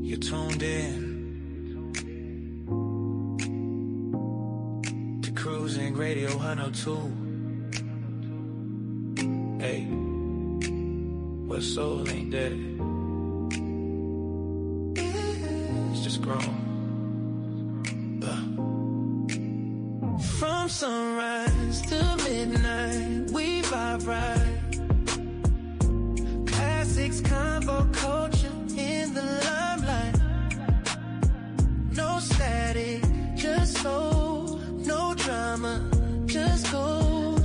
You're tuned in to Cruising Radio 102. Hey, what soul ain't dead? It's just grown. From sunrise to midnight, we vibe right. Classics, combo, culture in the limelight. No static, just soul. No drama, just gold.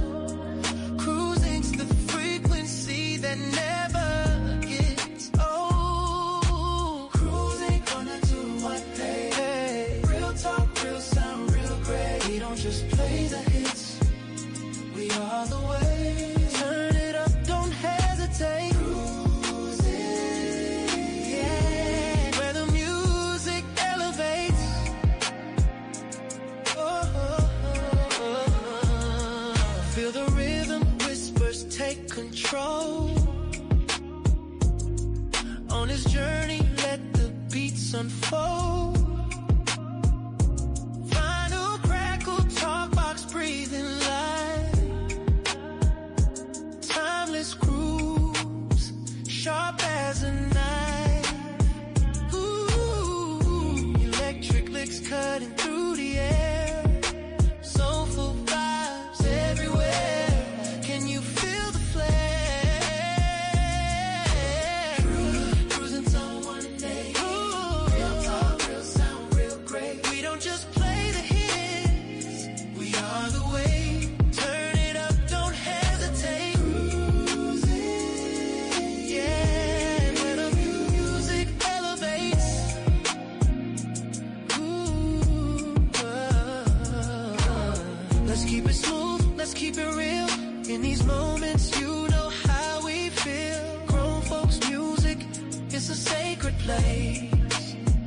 Cruising's the frequency that never gets old. Cruising gonna do what they hey. Real talk, real sound, real great. We don't just play the hits, we are the way. Turn it up, don't hesitate. Cruising, yeah. Where the music elevates. Feel the rhythm, whispers take control. On this journey, let the beats unfold. Final crackle, talk box, breathing life. Timeless grooves, sharp as a knife. Ooh, electric licks cutting through the air. Soulful vibes everywhere. Can you feel the flare? Cruising someone day. Real talk, real sound, real great. We don't just play the hits, we are the way. Turn it up, don't hesitate. Cruising, yeah. Where the music elevates. Let's keep it smooth, let's keep it real. In these moments, you know how we feel. Grown folks' music, it's a sacred place.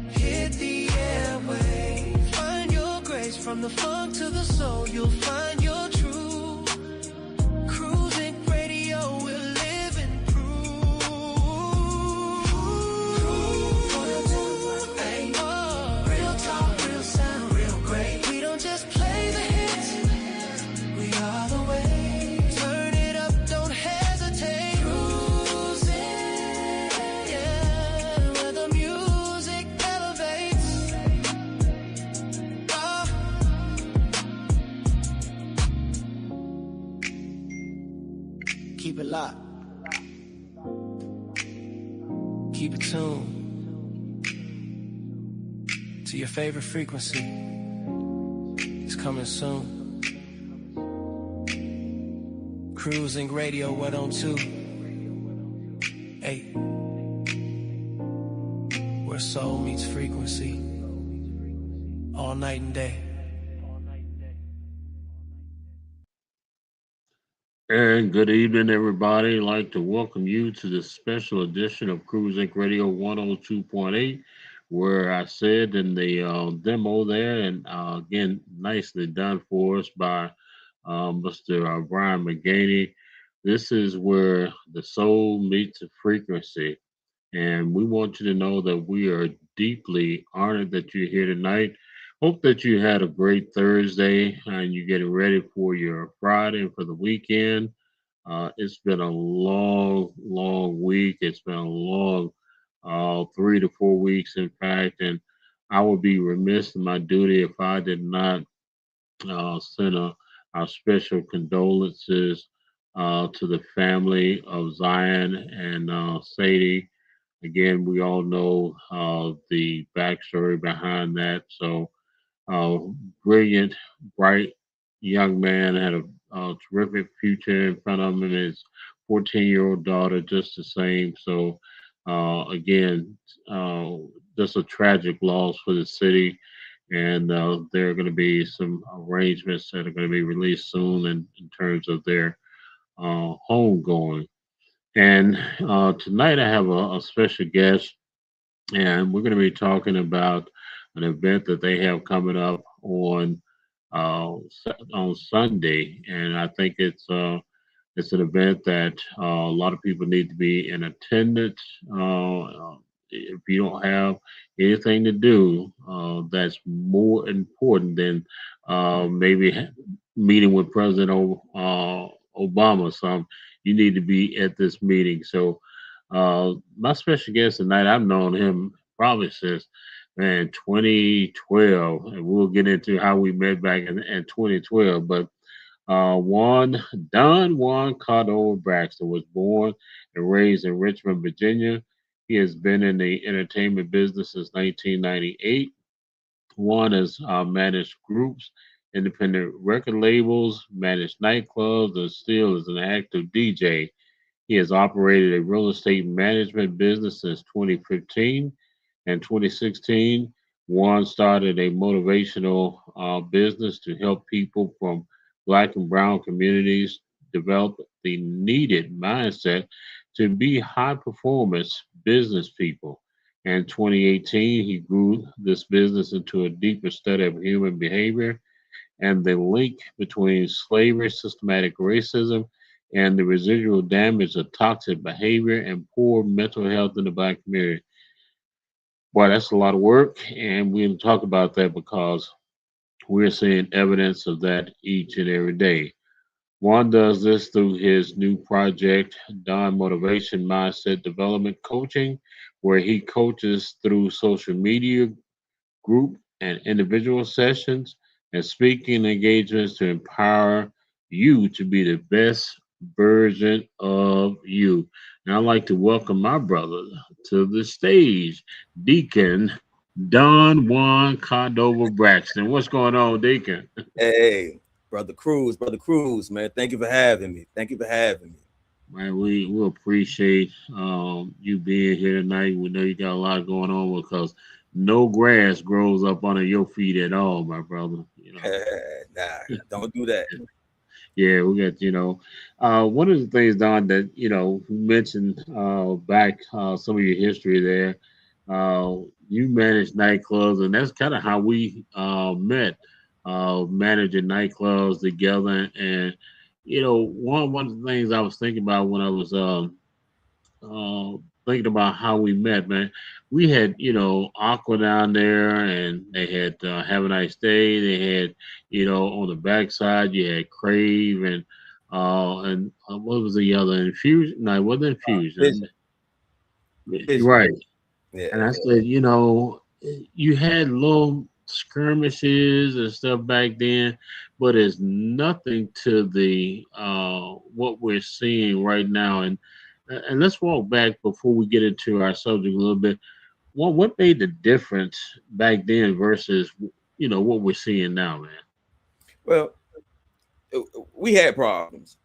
Hit the airwaves, find your grace. From the funk to the soul, you'll find your truth. Cruising radio, we're living proof. Hey, real talk, real sound, real great. We don't just play the hits, we are the way. Turn it up, don't hesitate. Cruising, yeah. Where the music elevates. Oh. Keep it locked. Keep it tuned to your favorite frequency. It's coming soon. Cruising Radio 102. Hey, where soul meets frequency. All night and day. And good evening, everybody. I'd like to welcome you to this special edition of Cruising Radio 102.8, where I said in the demo there, and again, nicely done for us by Mr. Brian McGaney. This is where the soul meets the frequency. And we want you to know that we are deeply honored that you're here tonight. Hope that you had a great Thursday and you're getting ready for your Friday and for the weekend. It's been a long, long week. It's been a long 3 to 4 weeks, in fact. And I would be remiss in my duty if I did not send our special condolences to the family of Zion and Sadie. Again, we all know the backstory behind that. So, brilliant, bright young man, had a terrific future in front of him, and his 14-year-old daughter just the same. So, again, just a tragic loss for the city. And there are going to be some arrangements that are going to be released soon in terms of their home going. And tonight I have a special guest, and we're going to be talking about an event that they have coming up on Sunday, and I think it's an event that a lot of people need to be in attendance if you don't have anything to do, that's more important than maybe meeting with President Obama or something. You need to be at this meeting. So, my special guest tonight, I've known him probably since, man, 2012. And we'll get into how we met back in 2012. But Juan Cardova Braxton was born and raised in Richmond, Virginia. He has been in the entertainment business since 1998. Juan has managed groups, independent record labels, managed nightclubs, and still is an active DJ. He has operated a real estate management business since 2015. In 2016, Juan started a motivational business to help people from Black and Brown communities develop the needed mindset to be high performance business people. In 2018, he grew this business into a deeper study of human behavior and the link between slavery, systematic racism, and the residual damage of toxic behavior and poor mental health in the Black community. Boy, that's a lot of work, and we're going to talk about that because we're seeing evidence of that each and every day. Juan does this through his new project, Don Motivation Mindset Development Coaching, where he coaches through social media, group and individual sessions, and speaking engagements to empower you to be the best version of you. And I'd like to welcome my brother to the stage, Deacon Don Juan Cardova Braxton. What's going on, Deacon? Hey, brother Cruz, man. Thank you for having me. Thank you for having me. Man, we appreciate you being here tonight. We know you got a lot going on because no grass grows up under your feet at all, my brother. Nah, don't do that. Yeah, we got, one of the things, Don, that, you mentioned back some of your history there. You managed nightclubs, and that's kind of how we met, managing nightclubs together. And, one of the things I was thinking about when I was uh, thinking about how we met, man. We had, Aqua down there, and they had Have a Nice Day. They had, on the backside, you had Crave and what was the other Infusion? No, it wasn't Infusion. Vision, vision. Right. And Yeah, I said, you had little skirmishes and stuff back then, but it's nothing to the what we're seeing right now. And let's walk back before we get into our subject a little bit. What made the difference back then versus what we're seeing now, man? well, we had problems.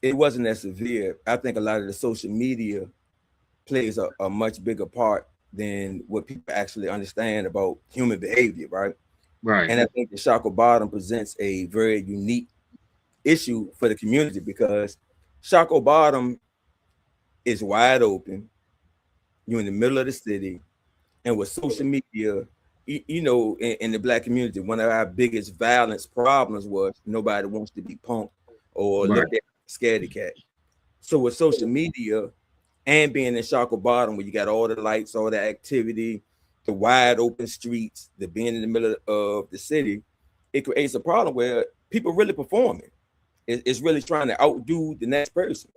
It wasn't as severe. I think a lot of the social media plays a much bigger part than what people actually understand about human behavior, right? Right. And I think the Shako Bottom presents a very unique issue for the community because Shako Bottom is wide open. You're in the middle of the city, and with social media, in the Black community, one of our biggest violence problems was nobody wants to be punked or Right. looked at scaredy cat. So with social media and being in Shako Bottom, where you got all the lights, all the activity, the wide open streets, the being in the middle of the city, it creates a problem where people really performing. It's really trying to outdo the next person.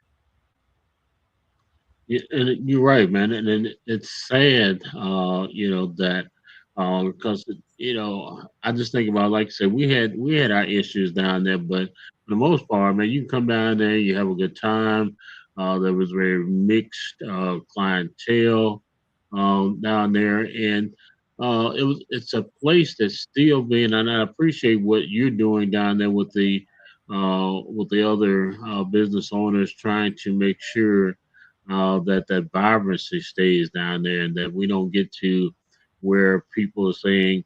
Yeah, and you're right, man, and it's sad, that because I just think about, like I said, we had our issues down there, but for the most part, man, you can come down there, you have a good time. There was very mixed clientele down there, and it's a place that's still being, and I appreciate what you're doing down there with the other business owners trying to make sure that vibrancy stays down there, and that we don't get to where people are saying,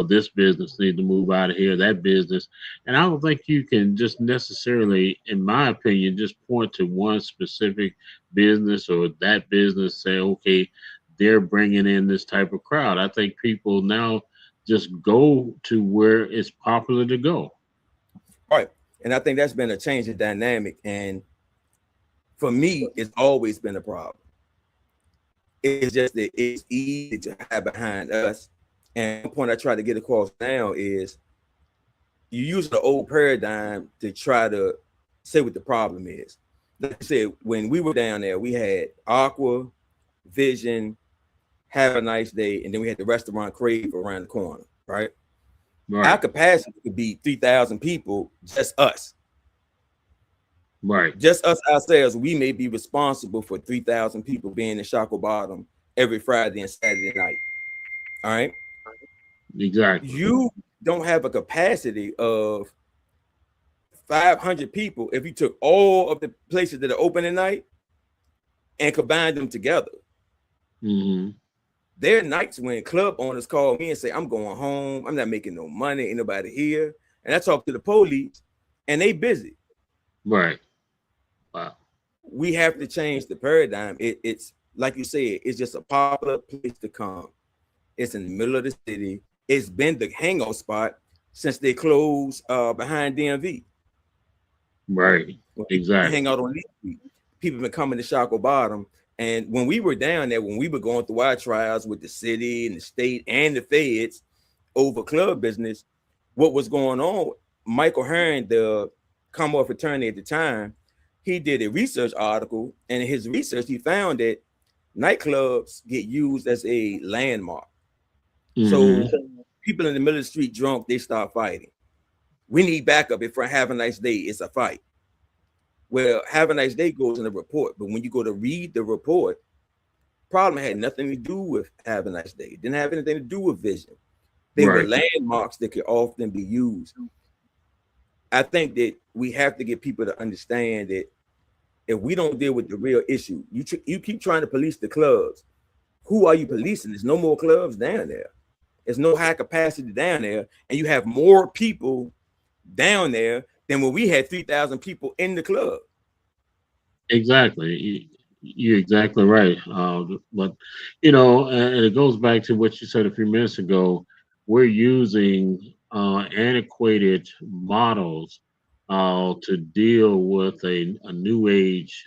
this business needs to move out of here, that business. And I don't think you can just necessarily, in my opinion, just point to one specific business or that business, say, okay, they're bringing in this type of crowd. I think people now just go to where it's popular to go. All right. And I think that's been a change in dynamic. And for me, it's always been a problem. It's just that it's easy to hide behind us. And one point I try to get across now is you use the old paradigm to try to say what the problem is. Like I said, when we were down there, we had Aqua, Vision, Have a Nice Day, and then we had the restaurant Crave around the corner, right? Our capacity could be 3,000 people, just us. Right. Just us ourselves, we may be responsible for 3,000 people being in Shockoe Bottom every Friday and Saturday night. All right. Exactly. You don't have a capacity of 500 people if you took all of the places that are open at night and combined them together. Mm-hmm. There are nights when club owners call me and say, I'm going home. I'm not making no money. Ain't nobody here. And I talk to the police and they busy. Right. Wow. We have to change the paradigm. It's like you said, it's just a popular place to come. It's in the middle of the city. It's been the hangout spot since they closed behind DMV. Right. Exactly. Hang out on Lee Street. People been coming to Shockoe Bottom. And when we were down there, when we were going through our trials with the city and the state and the feds over club business, what was going on, Michael Hearn, the Commonwealth attorney at the time, he did a research article, and in his research, he found that nightclubs get used as a landmark. Mm-hmm. So people in the middle of the street drunk, they start fighting. We need backup if Have a Nice Day, it's a fight. Well, Have a Nice Day goes in the report, but when you go to read the report, problem had nothing to do with Have a Nice Day. It didn't have anything to do with Vision. They were landmarks that could often be used. I think that we have to get people to understand that if we don't deal with the real issue, you keep trying to police the clubs. Who are you policing? There's no more clubs down there. There's no high capacity down there, and you have more people down there than when we had 3,000 people in the club. Exactly. You're exactly right. But, and it goes back to what you said a few minutes ago. We're using antiquated models to deal with a new age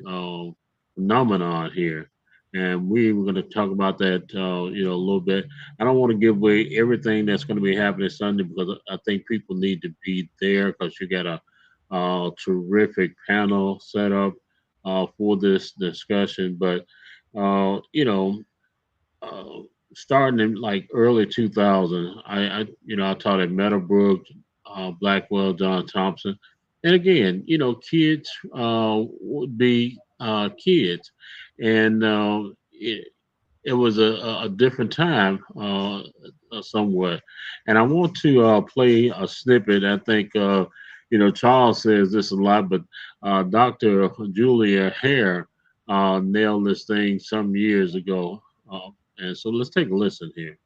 phenomenon here. And we were going to talk about that, a little bit. I don't want to give away everything that's going to be happening Sunday because I think people need to be there because you got a terrific panel set up for this discussion. But, starting in like early 2000, I taught at Meadowbrook, Blackwell, John Thompson. And again, kids would be kids. And it was a different time somewhat. And I want to play a snippet. I think, Charles says this a lot, but Dr. Julia Hare nailed this thing some years ago. And so let's take a listen here.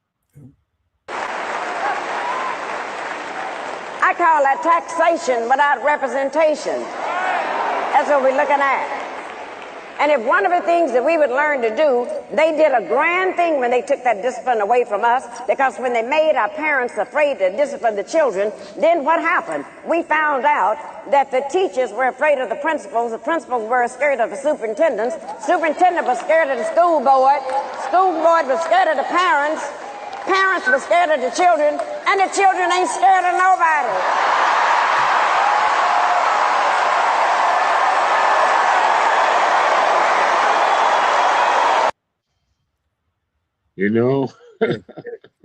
I call that taxation without representation. That's what we're looking at. And if one of the things that we would learn to do, they did a grand thing when they took that discipline away from us, because when they made our parents afraid to discipline the children, then what happened? We found out that the teachers were afraid of the principals were scared of the superintendent was scared of the school board was scared of the parents were scared of the children, and the children ain't scared of nobody.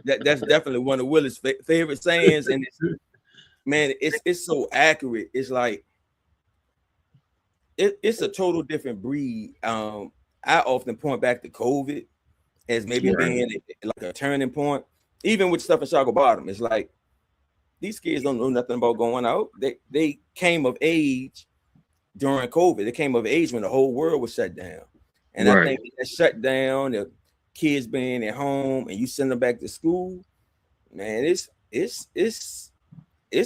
That's definitely one of Willie's favorite sayings, and it's so accurate. It's like it's a total different breed. I often point back to COVID as maybe being like a turning point. Even with stuff in Shockoe Bottom, it's like these kids don't know nothing about going out. They came of age during COVID. They came of age when the whole world was shut down, and I think that shut down, the kids being at home, and you send them back to school, man, it's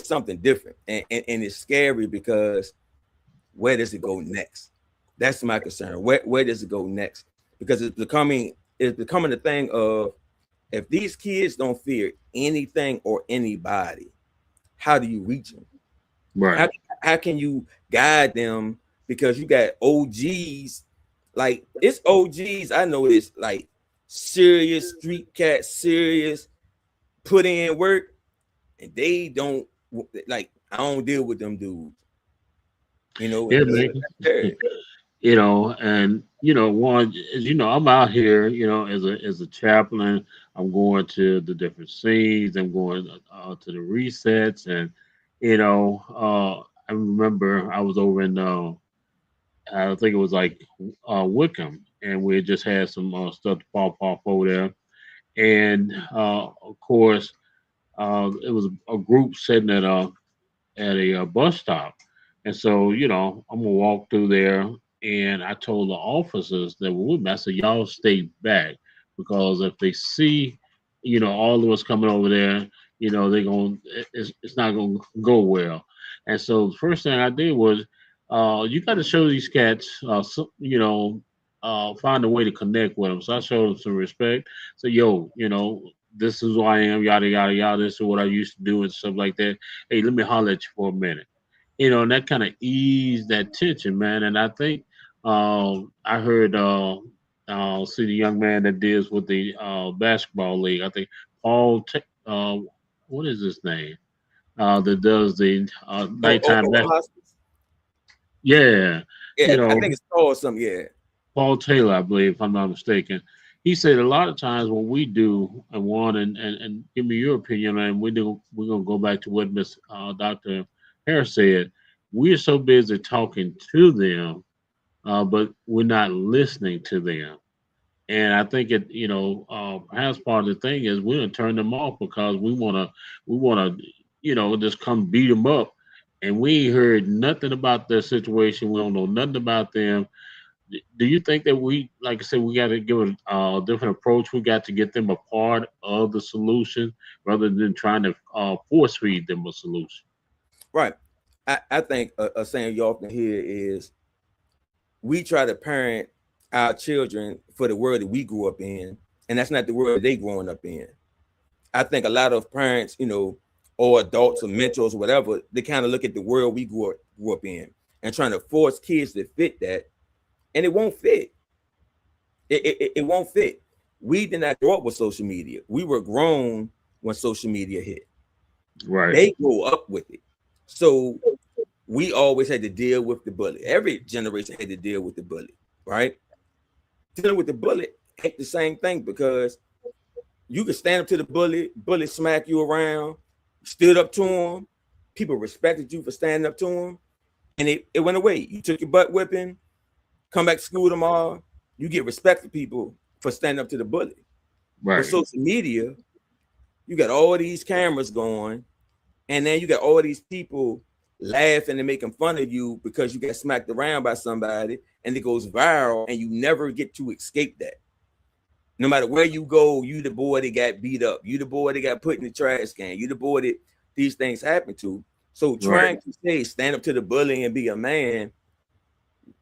something different, and it's scary because where does it go next? That's my concern. Where does it go next? Because it's becoming a thing of, if these kids don't fear anything or anybody, how do you reach them? Right. How can you guide them? Because you got OGs, like it's OGs. I know it's like serious street cats, serious put in work, and they don't like. I don't deal with them dudes, you know. Yeah, And man. yeah, And one, as you know, I'm out here, as a chaplain. I'm going to the different scenes. I'm going to the resets, and I remember I was over in I think it was like Wickham, and we had just had some stuff to pop off over there, and of course, it was a group sitting at a bus stop. And so, I'm gonna walk through there, and I told the officers that I said, y'all stay back, because if they see, all of us coming over there, they're going it's not gonna go well. And so the first thing I did was, you got to show these cats, find a way to connect with them. So I showed them some respect. So, yo, this is who I am, yada yada yada. This is what I used to do and stuff like that. Hey, let me holler at you for a minute. And that kind of eased that tension, man. And I think I heard see the young man that deals with the basketball league. I think Paul, what is his name? That does the nighttime basketball. hospice. Yeah, Yeah, you I know, think it's called something. Yeah, Paul Taylor, I believe, if I'm not mistaken. He said a lot of times what we do, and one, and give me your opinion, and we're gonna go back to what Miss Dr. Harris said. We're so busy talking to them, but we're not listening to them. And I think perhaps part of the thing is we're gonna turn them off because we wanna, just come beat them up, and we ain't heard nothing about their situation. We don't know nothing about them. Do you think that we, like I said, we got to give a different approach? We got to get them a part of the solution rather than trying to force feed them a solution. right. I think a saying you often hear is we try to parent our children for the world that we grew up in, and that's not the world they growing up in. I think a lot of parents, or adults or mentors or whatever, they kind of look at the world we grew up in and trying to force kids to fit that, and it won't fit. It won't fit. We did not grow up with social media. We were grown when social media hit. Right. They grew up with it. So we always had to deal with the bully. Every generation had to deal with the bully, right? Dealing with the bully ain't the same thing, because you could stand up to the bully smack you around, stood up to him, people respected you for standing up to him, and it went away. You took your butt whipping, come back to school tomorrow, you get respect for people for standing up to the bully. Right. With social media, you got all these cameras going, and then you got all these people laughing and making fun of you because you got smacked around by somebody, and it goes viral, and you never get to escape that. No matter where you go, you the boy that got beat up, you the boy that got put in the trash can, you the boy that these things happen to. So trying to say stand up to the bully and be a man,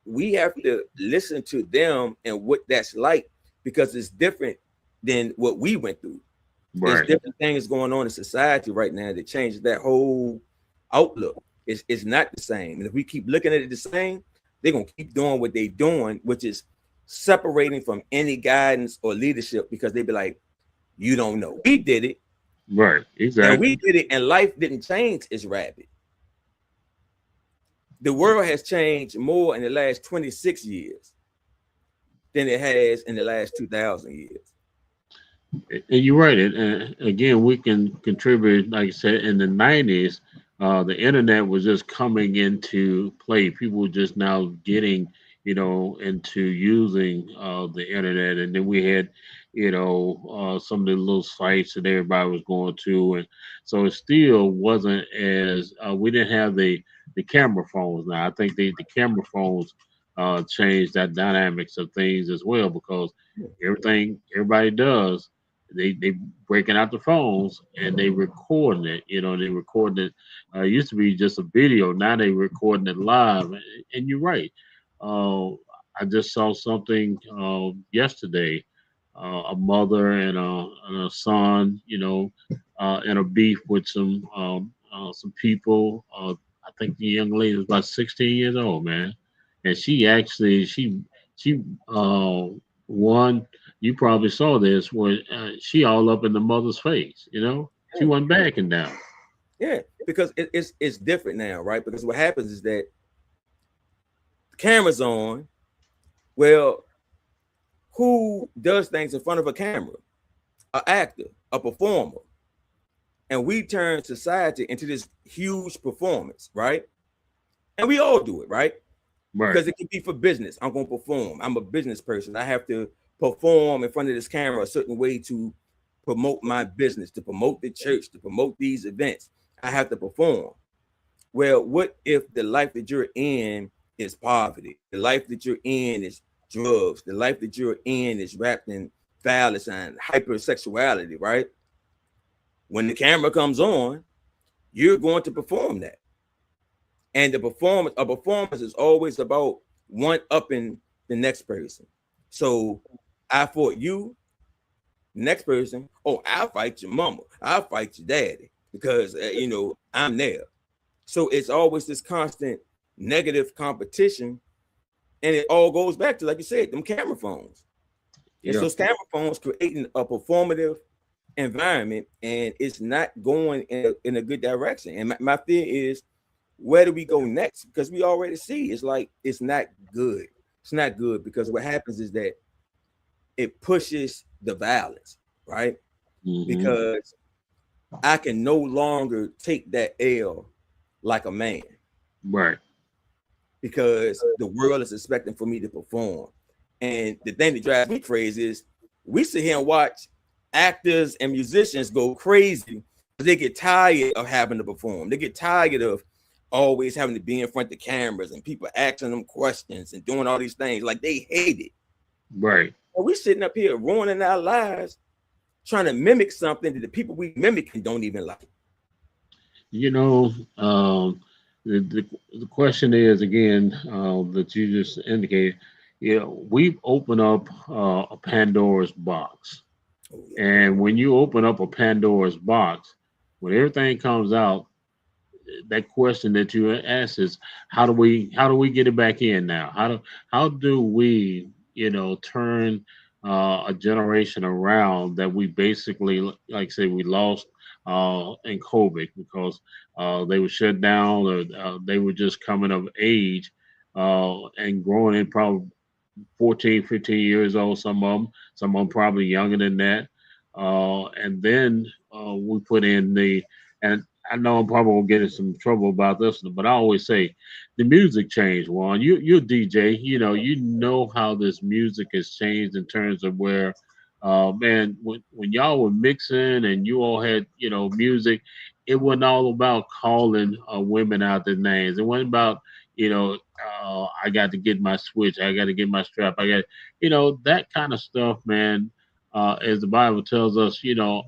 we have to listen to them and what that's like, because it's different than what we went through. There's Right. different things going on in society right now that changes that whole outlook. It's not the same. And if we keep looking at it the same, they're gonna keep doing what they're doing, which is separating from any guidance or leadership, because they be like, you don't know. We did it, Right. and we Exactly. did it, and life didn't change as rapid. The world has changed more in the last 26 years than it has in the last 2,000 years. And you're right. And again, we can contribute, like I said, in the 90s, the internet was just coming into play. People were just now getting, into using the internet. And then we had, some of the little sites that everybody was going to. And so it still wasn't as, we didn't have the camera phones now. I think the camera phones changed that dynamics of things as well, because everything everybody does, they breaking out the phones and they recording it. They recording it. It used to be just a video. Now they recording it live. And you're right. Uh, I just saw something yesterday. A mother and a son, in a beef with some people. I think the young lady was about 16 years old, man, and she actually she One, you probably saw this where she all up in the mother's face. You know, she wasn't backing down. Yeah, because it's different now, right? Because what happens is that the camera's on. Well, who does things in front of a camera? An actor, a performer. And we turn society into this huge performance, right? And we all do it, right? Right. Because it can be for business. I'm going to perform. I'm a business person. I have to perform in front of this camera a certain way to promote my business, to promote the church, to promote these events. I have to perform. Well, what if the life that you're in is poverty? The life that you're in is drugs. The life that you're in is wrapped in violence and hypersexuality, right? When the camera comes on, you're going to perform that. And a performance is always about one upping the next person. So I fought you, next person. Oh, I'll fight your mama. I'll fight your daddy because I'm there. So it's always this constant negative competition, and it all goes back to, like you said, them camera phones. And so camera phones creating a performative environment, and it's not going in a good direction. And my fear is, where do we go next? Because we already see it's like it's not good. It's not good because what happens is that it pushes the violence, right? Mm-hmm. Because I can no longer take that L like a man, right? Because the world is expecting for me to perform. And the thing that drives me crazy is we sit here and watch actors and musicians go crazy. They get tired of having to perform. They get tired of always having to be in front of the cameras and people asking them questions and doing all these things. Like, they hate it. Right. And we're sitting up here ruining our lives trying to mimic something that the people we mimicking don't even like. The question is, again, that you just indicated, we've opened up a Pandora's box. Oh, yeah. And when you open up a Pandora's box, when everything comes out, that question that you ask is, how do we get it back in now? How do we turn a generation around that we basically, like say, we lost in COVID because they were shut down, or they were just coming of age and growing in, probably 14, 15 years old, some of them probably younger than that. And then we put in and I know I'm probably gonna get in some trouble about this, but I always say the music changed. Juan, you're a DJ. You know how this music has changed in terms of where, man, when y'all were mixing and you all had music, it wasn't all about calling women out their names. It wasn't about I got to get my switch, I got to get my strap, I got that kind of stuff, man. As the Bible tells us,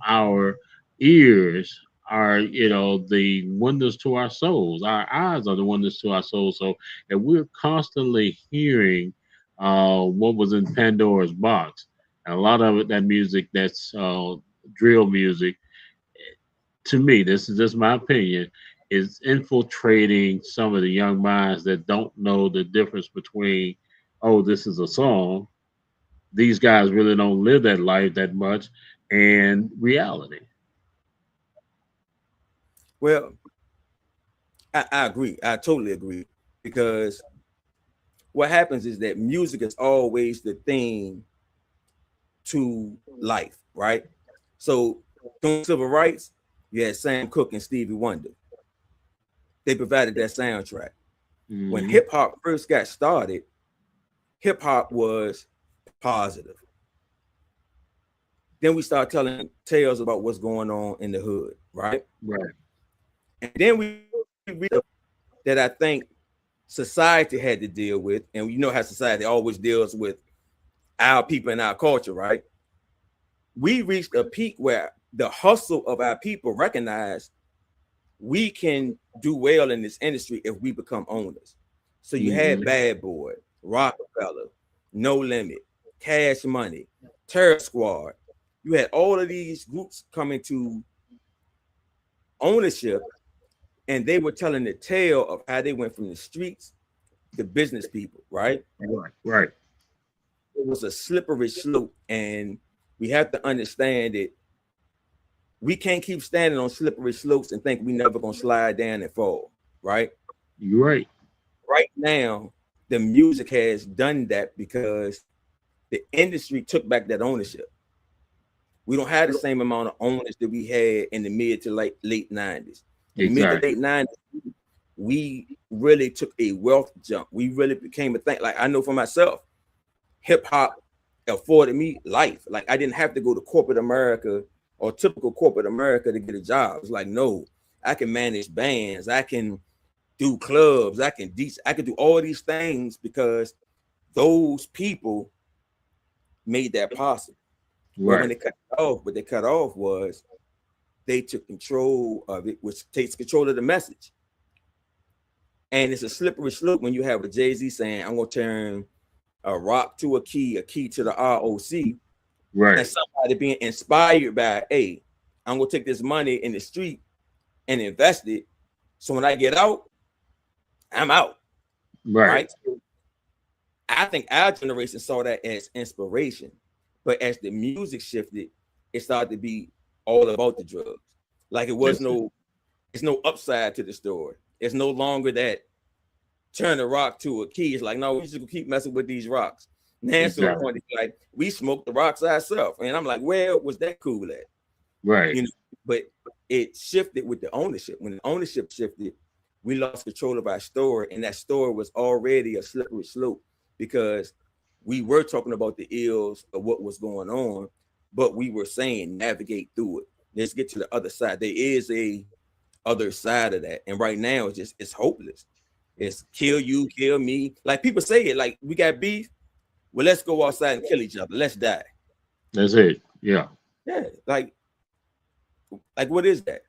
our ears are the windows to our souls, our eyes are the windows to our souls. So if we're constantly hearing what was in Pandora's box, and a lot of it, that music, that's drill music, to me, this is just my opinion, is infiltrating some of the young minds that don't know the difference between, oh, this is a song, these guys really don't live that life that much, and reality. Well, I agree. I totally agree. Because what happens is that music is always the thing to life, right? So during civil rights, you had Sam Cooke and Stevie Wonder. They provided that soundtrack. Mm-hmm. When hip hop first got started, hip hop was positive. Then we start telling tales about what's going on in the hood, right? Right. And then we read that I think society had to deal with, and you know how society always deals with our people and our culture, right? We reached a peak where the hustle of our people recognized we can do well in this industry if we become owners. So you had Bad Boy, Rockefeller, No Limit, Cash Money, Terror Squad. You had all of these groups coming to ownership, and they were telling the tale of how they went from the streets to business people, right? Right. it was a slippery slope, and we have to understand that we can't keep standing on slippery slopes and think we never gonna slide down and fall, right? You're right. Right now, the music has done that because the industry took back that ownership. We don't have the same amount of owners that we had in the mid to late 90s. In the mid to late 90s, we really took a wealth jump. We really became a thing. Like I know for myself, hip hop afforded me life. Like I didn't have to go to corporate America or typical corporate America to get a job. It's like, no, I can manage bands, I can do clubs, I can do all these things because those people made that possible. Right. But when they cut it off, what they cut off was they took control of it, which takes control of the message. And it's a slippery slope when you have a Jay-Z saying, I'm gonna turn a rock to a key to the ROC. Right. And somebody being inspired by, hey, I'm gonna take this money in the street and invest it. So when I get out, I'm out. Right. So I think our generation saw that as inspiration. But as the music shifted, it started to be all about the drugs. Like it's no upside to the story. It's no longer that turn a rock to a key. It's like, no, we just gonna keep messing with these rocks. Now to the point it's like we smoke the rocks ourselves. And I'm like, where was that cool at? Right. You know, but it shifted with the ownership. When the ownership shifted, we lost control of our story, and that story was already a slippery slope because we were talking about the ills of what was going on, but we were saying navigate through it. Let's get to the other side. There is a other side of that, and right now it's hopeless. It's kill you, kill me. Like people say it, like we got beef. Well, let's go outside and kill each other. Let's die. That's it. Yeah. Yeah. Like what is that?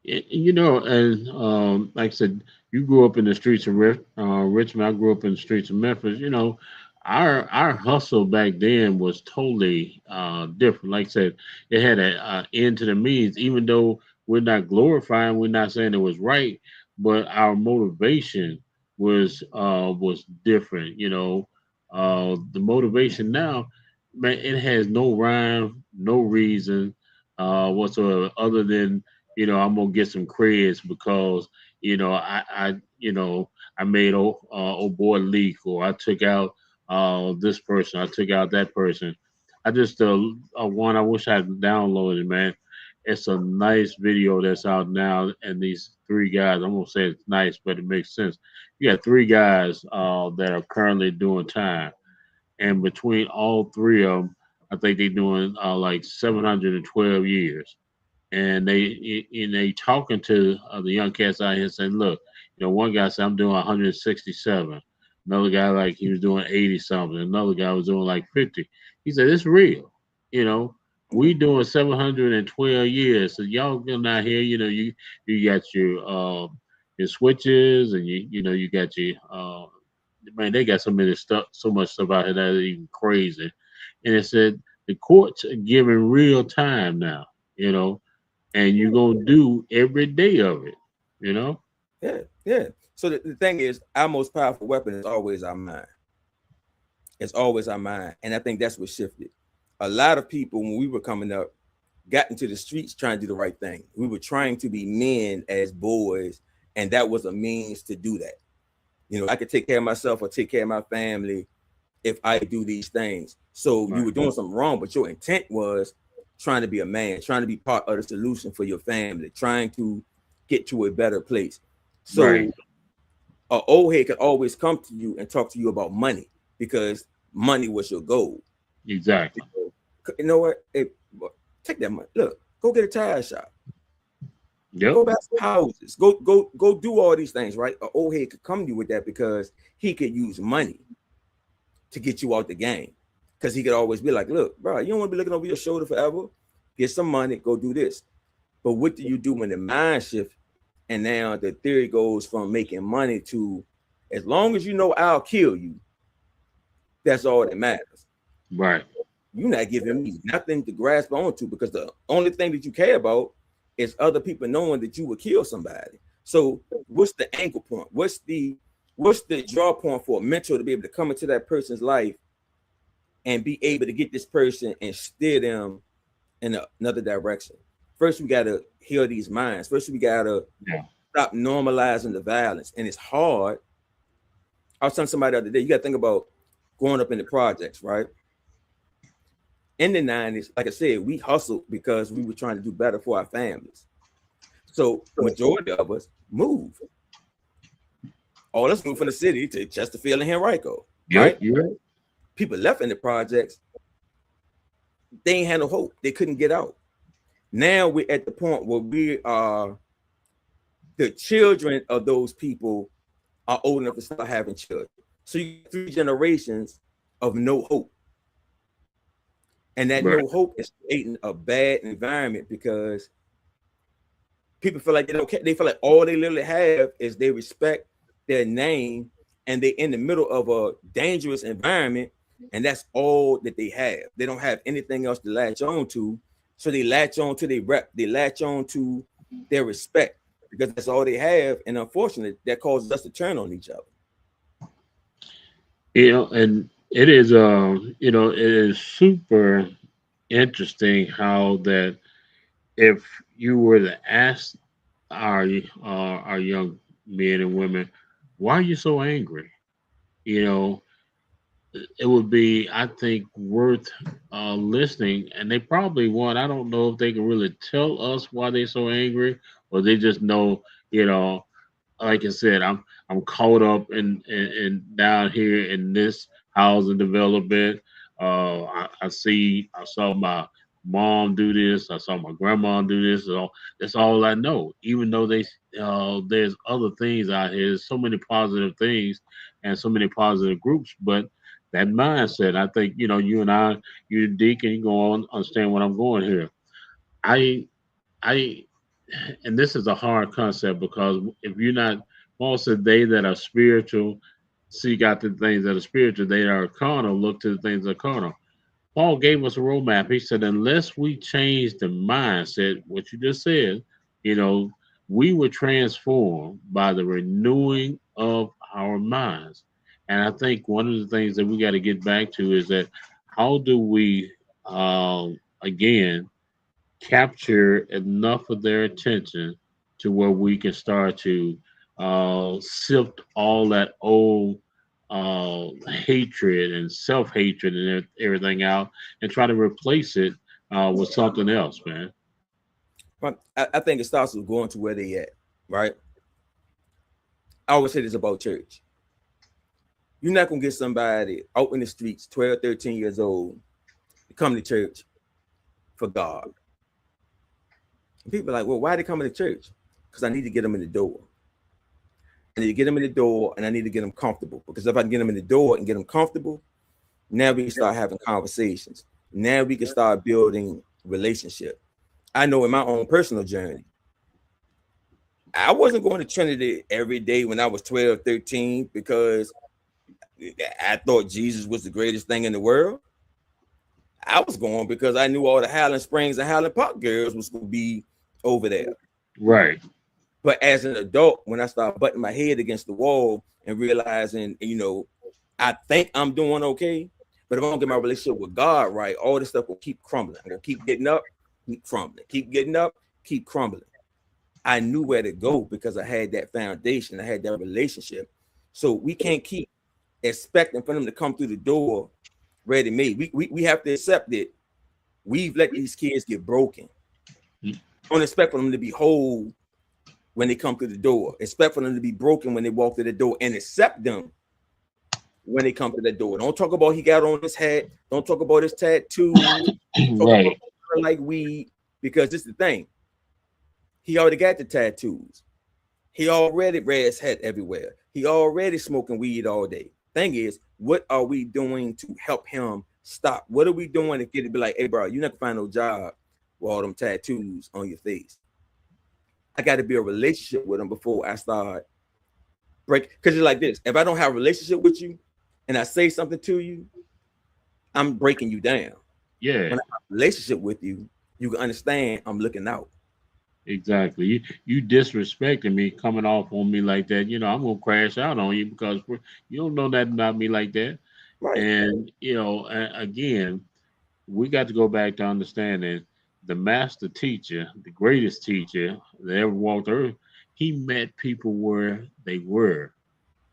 You know, and like I said, you grew up in the streets of Richmond. I grew up in the streets of Memphis. You know, our hustle back then was totally different. Like I said, it had an end to the means. Even though we're not glorifying, we're not saying it was right, but our motivation was different. You know, the motivation now, man, it has no rhyme, no reason whatsoever, other than I'm gonna get some creds because I made old boy leak, or I took out this person, I took out that person. I just one I wish I had downloaded, man. It's a nice video that's out now, and these three guys. I'm gonna say it's nice, but it makes sense. You got three guys that are currently doing time, and between all three of them, I think they're doing like 712 years. And they talking to the young cats out here saying, look, one guy said I'm doing 167. Another guy like he was doing 80 something. Another guy was doing like 50. He said it's real. We doing 712 years. So y'all getting out here, you got your switches, and you got your man, they got so much stuff out here that is even crazy. And it said the courts are giving real time now, and you're gonna do every day of it, Yeah. So the thing is, our most powerful weapon is always our mind. It's always our mind. And I think that's what shifted. A lot of people, when we were coming up, got into the streets trying to do the right thing. We were trying to be men as boys, and that was a means to do that. I could take care of myself or take care of my family if I do these things. So you were doing something wrong, but your intent was trying to be a man, trying to be part of the solution for your family, trying to get to a better place. So an old head could always come to you and talk to you about money because money was your goal. Exactly. You know what? Hey, take that money. Look, go get a tire shop. Yep. Go buy some houses. Go do all these things, right? An old head could come to you with that because he could use money to get you out the game. Because he could always be like, look, bro, you don't want to be looking over your shoulder forever. Get some money, go do this. But what do you do when the mind shifts? And now the theory goes from making money to, as long as you know I'll kill you, that's all that matters. Right. You're not giving me nothing to grasp onto because the only thing that you care about is other people knowing that you would kill somebody. So what's the anchor point? What's the draw point for a mentor to be able to come into that person's life and be able to get this person and steer them in another direction. First, we got to heal these minds. First, we got to stop normalizing the violence. And it's hard. I was telling somebody the other day, you got to think about growing up in the projects, right? In the 90s, like I said, we hustled because we were trying to do better for our families. So the majority of us moved. All us moved from the city to Chesterfield and Henrico, right? You're right. People left in the projects. They ain't had no hope. They couldn't get out. Now we're at the point where we are, the children of those people are old enough to start having children. So you get 3 generations of no hope. And that no hope is creating a bad environment because people feel like they don't care. They feel like all they literally have is they respect their name and they're in the middle of a dangerous environment. And that's all that they have. They don't have anything else to latch on to. So they latch on to their rep. They latch on to their respect because that's all they have. And unfortunately, that causes us to turn on each other. And it is, it is super interesting how that if you were to ask our young men and women, why are you so angry? It would be, I think, worth listening, and they probably won't. I don't know if they can really tell us why they're so angry, or they just know, like I said, I'm caught up in down here in this housing development. I saw my mom do this. I saw my grandma do this. So that's all I know. Even though there's other things out here. There's so many positive things and so many positive groups, but that mindset, I think, you and I, you Deacon, you go on understand what I'm going here. I I and this is a hard concept because if you're not, Paul said, they that are spiritual seek out the things that are spiritual, they that are carnal look to the things that are carnal. Paul gave us a roadmap. He said, unless we change the mindset, what you just said, you know, we were transformed by the renewing of our minds. And I think one of the things that we got to get back to is that how do we, again, capture enough of their attention to where we can start to sift all that old hatred and self-hatred and everything out and try to replace it with something else, man. But I think it starts with going to where they at, right? I always say this about church. You're not going to get somebody out in the streets, 12, 13 years old, to come to church for God. And people are like, well, why are they coming to church? Because I need to get them in the door. I need to get them in the door and I need to get them comfortable. Because if I can get them in the door and get them comfortable, now we can start having conversations. Now we can start building relationship. I know in my own personal journey, I wasn't going to Trinity every day when I was 12, 13 because I thought Jesus was the greatest thing in the world. I was going because I knew all the Highland Springs and Highland Park girls was going to be over there. Right. But as an adult, when I started butting my head against the wall and realizing, I think I'm doing okay, but if I don't get my relationship with God right, all this stuff will keep crumbling. I'm going to keep getting up, keep crumbling, keep getting up, keep crumbling. I knew where to go because I had that foundation. I had that relationship. So we can't keep expecting for them to come through the door ready-made. We have to accept that we've let these kids get broken. Don't expect for them to be whole when they come through the door. Expect for them to be broken when they walk through the door, and accept them when they come to the door. Don't talk about he got on his hat. Don't talk about his tattoo. Right. Like weed, because this is the thing. He already got the tattoos. He already wears his hat everywhere. He already smoking weed all day. Thing is, what are we doing to help him stop? What are we doing to get it to be like, hey, bro, you're not gonna find no job with all them tattoos on your face. I got to be a relationship with him before I start break. Because it's like this: if I don't have a relationship with you and I say something to you, I'm breaking you down. Yeah. When I have a relationship with you, you can understand I'm looking out. Exactly. You disrespecting me, coming off on me like that. I'm gonna crash out on you because you don't know nothing about me like that. Right. And again, we got to go back to understanding the master teacher, the greatest teacher that ever walked the earth. He met people where they were,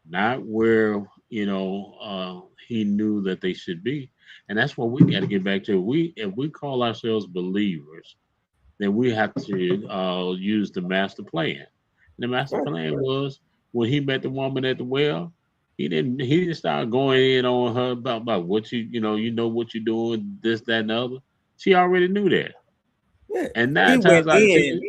not where he knew that they should be. And that's what we got to get back to. If we call ourselves believers, then we have to use the master plan. And the master Right. plan was when he met the woman at the well, he didn't start going in on her about what you know what you're doing, this, that, and the other. She already knew that. Yeah. And He nine went times out of in. ten,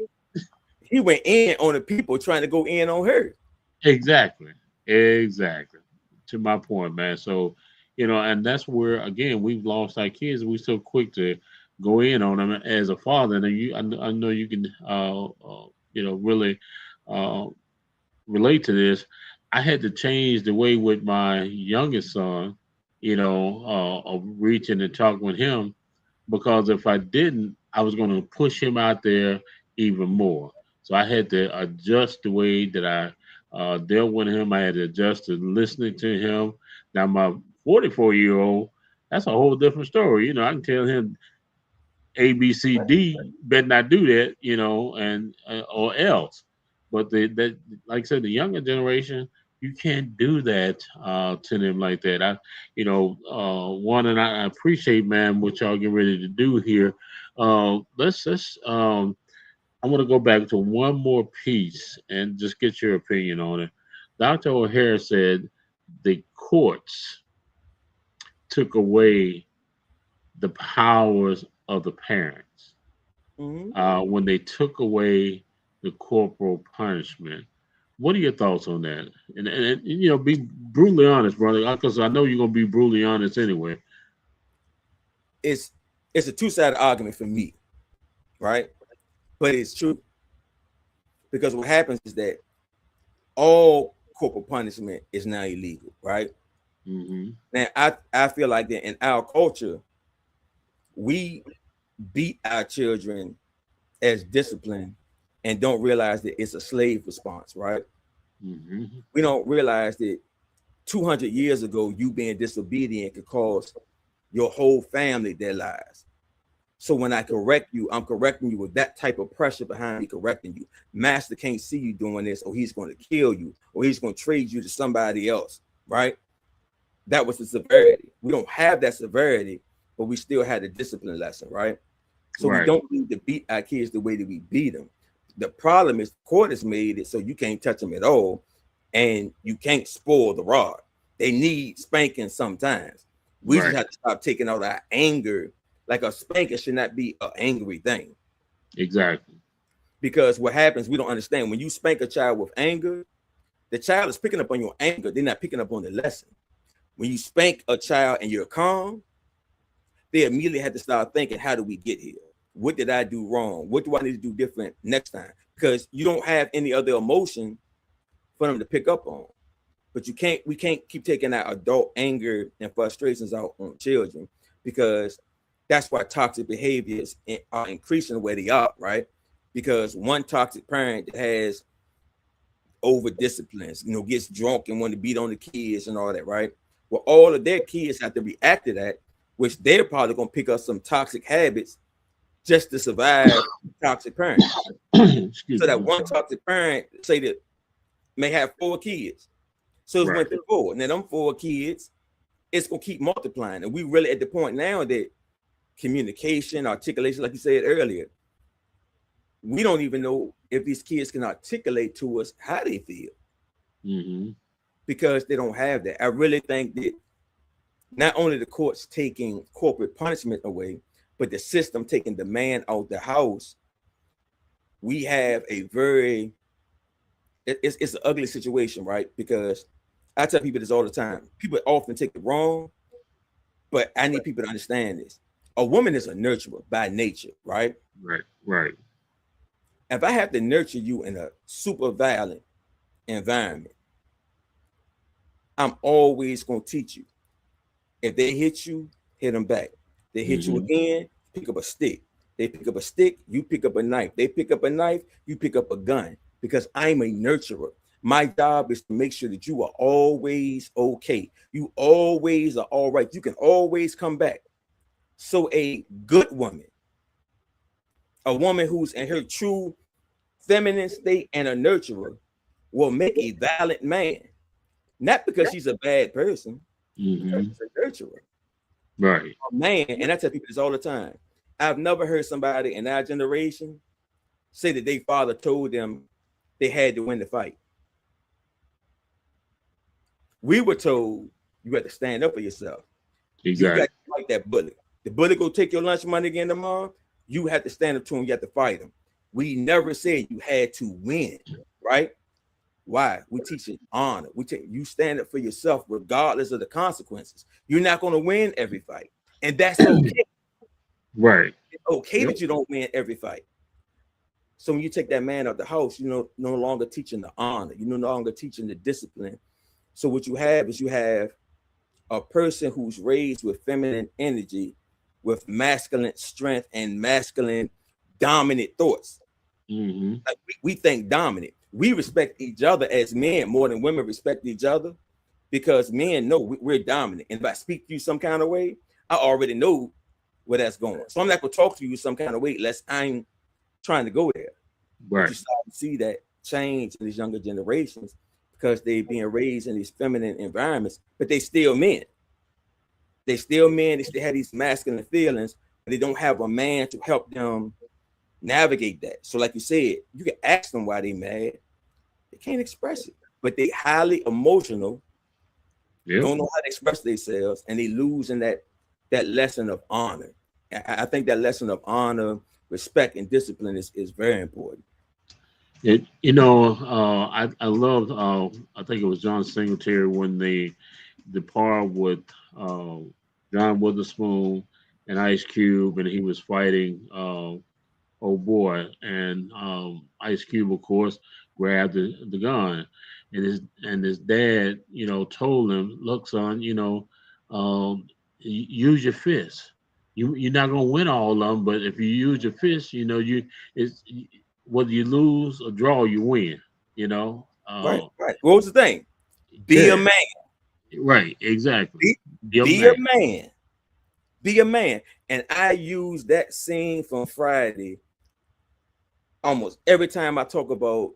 He went in on the people trying to go in on her. exactly. Exactly. To my point, man. So, and that's where again we've lost our kids. We're so quick to go in on them as a father. And I know you can, really uh, relate to this. I had to change the way with my youngest son, of reaching and talking with him because if I didn't, I was going to push him out there even more. So I had to adjust the way that I dealt with him. I had to adjust to listening to him. Now my 44-year-old, that's a whole different story. I can tell him A, B, C, D, better not do that, and or else. But that, like I said, the younger generation, you can't do that to them like that. One, and I appreciate, man, what y'all get ready to do here. Let's. I want to go back to one more piece and just get your opinion on it. Dr. O'Hare said the courts took away the powers of the parents Hmm. when they took away the corporal punishment. What are your thoughts on that? And be brutally honest, brother, because I know you're gonna be brutally honest anyway. It's it's a two-sided argument for me, right? But it's true because what happens is that all corporal punishment is now illegal, right? Hmm. Now I feel like that in our culture, we beat our children as discipline and don't realize that it's a slave response, right? Hmm. We don't realize that 200 years ago, you being disobedient could cause your whole family their lives. So when I correct you, I'm correcting you with that type of pressure behind me correcting you. Master can't see you doing this, or he's going to kill you, or he's going to trade you to somebody else, right? That was the severity. We don't have that severity, but we still had a discipline lesson, right? So we Right, don't need to beat our kids the way that we beat them. The problem is the court has made it so you can't touch them at all, and you can't spoil the rod. They need spanking sometimes. We just right, have to stop taking out our anger. Like a spanking should not be an angry thing. exactly. Because what happens, we don't understand. When you spank a child with anger, the child is picking up on your anger. They're not picking up on the lesson. When you spank a child and you're calm, they immediately have to start thinking, how do we get here? What did I do wrong? What do I need to do different next time? Because you don't have any other emotion for them to pick up on. But we can't keep taking our adult anger and frustrations out on children because that's why toxic behaviors are increasing the way they are, right? Because one toxic parent that has over disciplines, gets drunk and want to beat on the kids and all that, right? Well, all of their kids have to react to that, which they're probably gonna pick up some toxic habits just to survive toxic parent. Excuse So me, that I'm one sorry. toxic parent, say that may have 4 kids. So it's Right, went to 4. And then them 4 kids, it's gonna keep multiplying. And we really at the point now that communication, articulation, like you said earlier, we don't even know if these kids can articulate to us how they feel hmm, because they don't have that. I really think that not only the courts taking corporate punishment away, but the system taking the man out the house, we have a very it's an ugly situation, right? Because I tell people this all the time. People often take it wrong, but I need people to understand this. A woman is a nurturer by nature, right? right, right, If I have to nurture you in a super violent environment, I'm always going to teach you. If they hit you, hit them back. They hit you hmm, again, pick up a stick. They pick up a stick, you pick up a knife. They pick up a knife, you pick up a gun. Because I'm a nurturer. My job is to make sure that you are always okay. You always are all right. You can always come back. So a good woman, a woman who's in her true feminine state and a nurturer, will make a valid man. Not because she's a bad person, because she's a nurturer. Right. A man, and I tell people this all the time. I've never heard somebody in our generation say that their father told them they had to win the fight. We were told you had to stand up for yourself. Exactly. You got to fight that bully. The bully go take your lunch money again tomorrow. You have to stand up to him. You have to fight him. We never said you had to win, right? Why? We teach it honor. We take you stand up for yourself regardless of the consequences. You're not going to win every fight, and that's okay. Right. It's okay that you don't win every fight. So when you take that man out the house, you no longer teaching the honor. You're no longer teaching the discipline. So what you have is you have a person who's raised with feminine energy, with masculine strength and masculine dominant thoughts. Like we think dominant. We respect each other as men more than women respect each other, because men know we're dominant. And if I speak to you some kind of way, I already know where that's going. So I'm not going to talk to you some kind of way unless I'm trying to go there. Right. But you start to see that change in these younger generations because they're being raised in these feminine environments, but they still men. They still men. They still have these masculine feelings, but they don't have a man to help them navigate that. So like you said, you can ask them why they mad. They can't express it, but they highly emotional, don't know how to express themselves, and they lose in that lesson of honor. I think that lesson of honor, respect, and discipline is very important. I love I think it was John Singletary when the part with John Witherspoon and Ice Cube, and he was fighting oh boy, and Ice Cube, of course, grabbed the gun, and his dad, told him, "Look, son, use your fist. You're not gonna win all of them, but if you use your fist, it's whether you lose or draw, you win. Right. What was the thing? Be a man. Right. Exactly. Be a man. Be a man. And I use that scene from Friday almost every time I talk about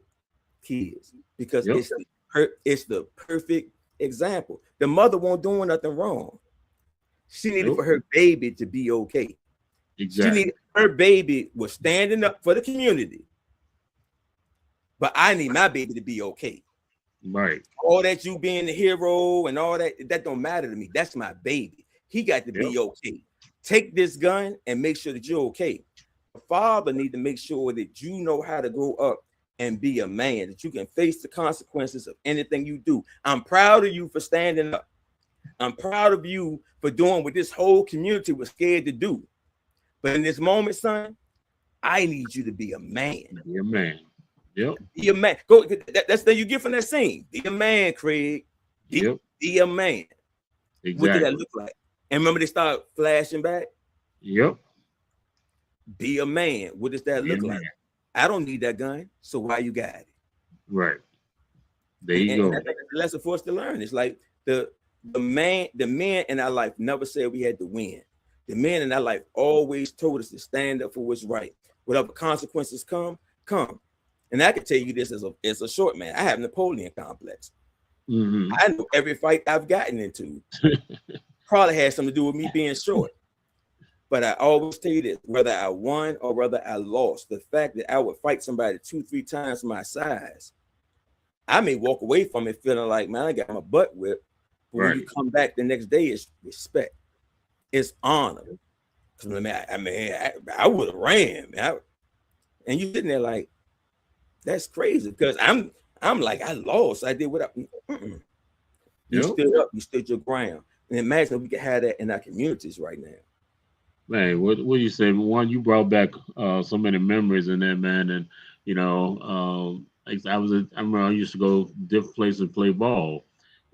kids, because it's the perfect example. The mother won't do nothing wrong. She needed for her baby to be okay. Exactly. She needed her baby was standing up for the community, but I need my baby to be okay. Right. All that you being the hero and all that don't matter to me. That's my baby. He got to be okay. Take this gun and make sure that you're okay. The father need to make sure that you know how to grow up and be a man, that you can face the consequences of anything you do. I'm proud of you for standing up. I'm proud of you for doing what this whole community was scared to do. But in this moment, son, I need you to be a man. Be a man. Yep. Be a man. Go. That's the you get from that scene. Be a man, Craig. Be a man. Exactly. What did that look like? And remember, they start flashing back. Yep. Be a man. What does that look like? I don't need that gun, so why you got it? Right. There you go. That's a lesson for us to learn. It's like the men in our life never said we had to win. The men in our life always told us to stand up for what's right. Whatever consequences come. And I can tell you this as a short man. I have Napoleon complex. I know every fight I've gotten into probably has something to do with me being short. But I always tell you this, whether I won or whether I lost, the fact that I would fight somebody 2-3 times my size, I may walk away from it feeling like, man, I got my butt whipped. But when you come back the next day, it's respect. It's honor. Because I would have ran, man. And you sitting there like, that's crazy. Because I'm like, I lost. I did what You stood up, you stood your ground. And imagine if we could have that in our communities right now. Man, what you say? One, you brought back so many memories in there, man. And I remember I used to go different places and play ball.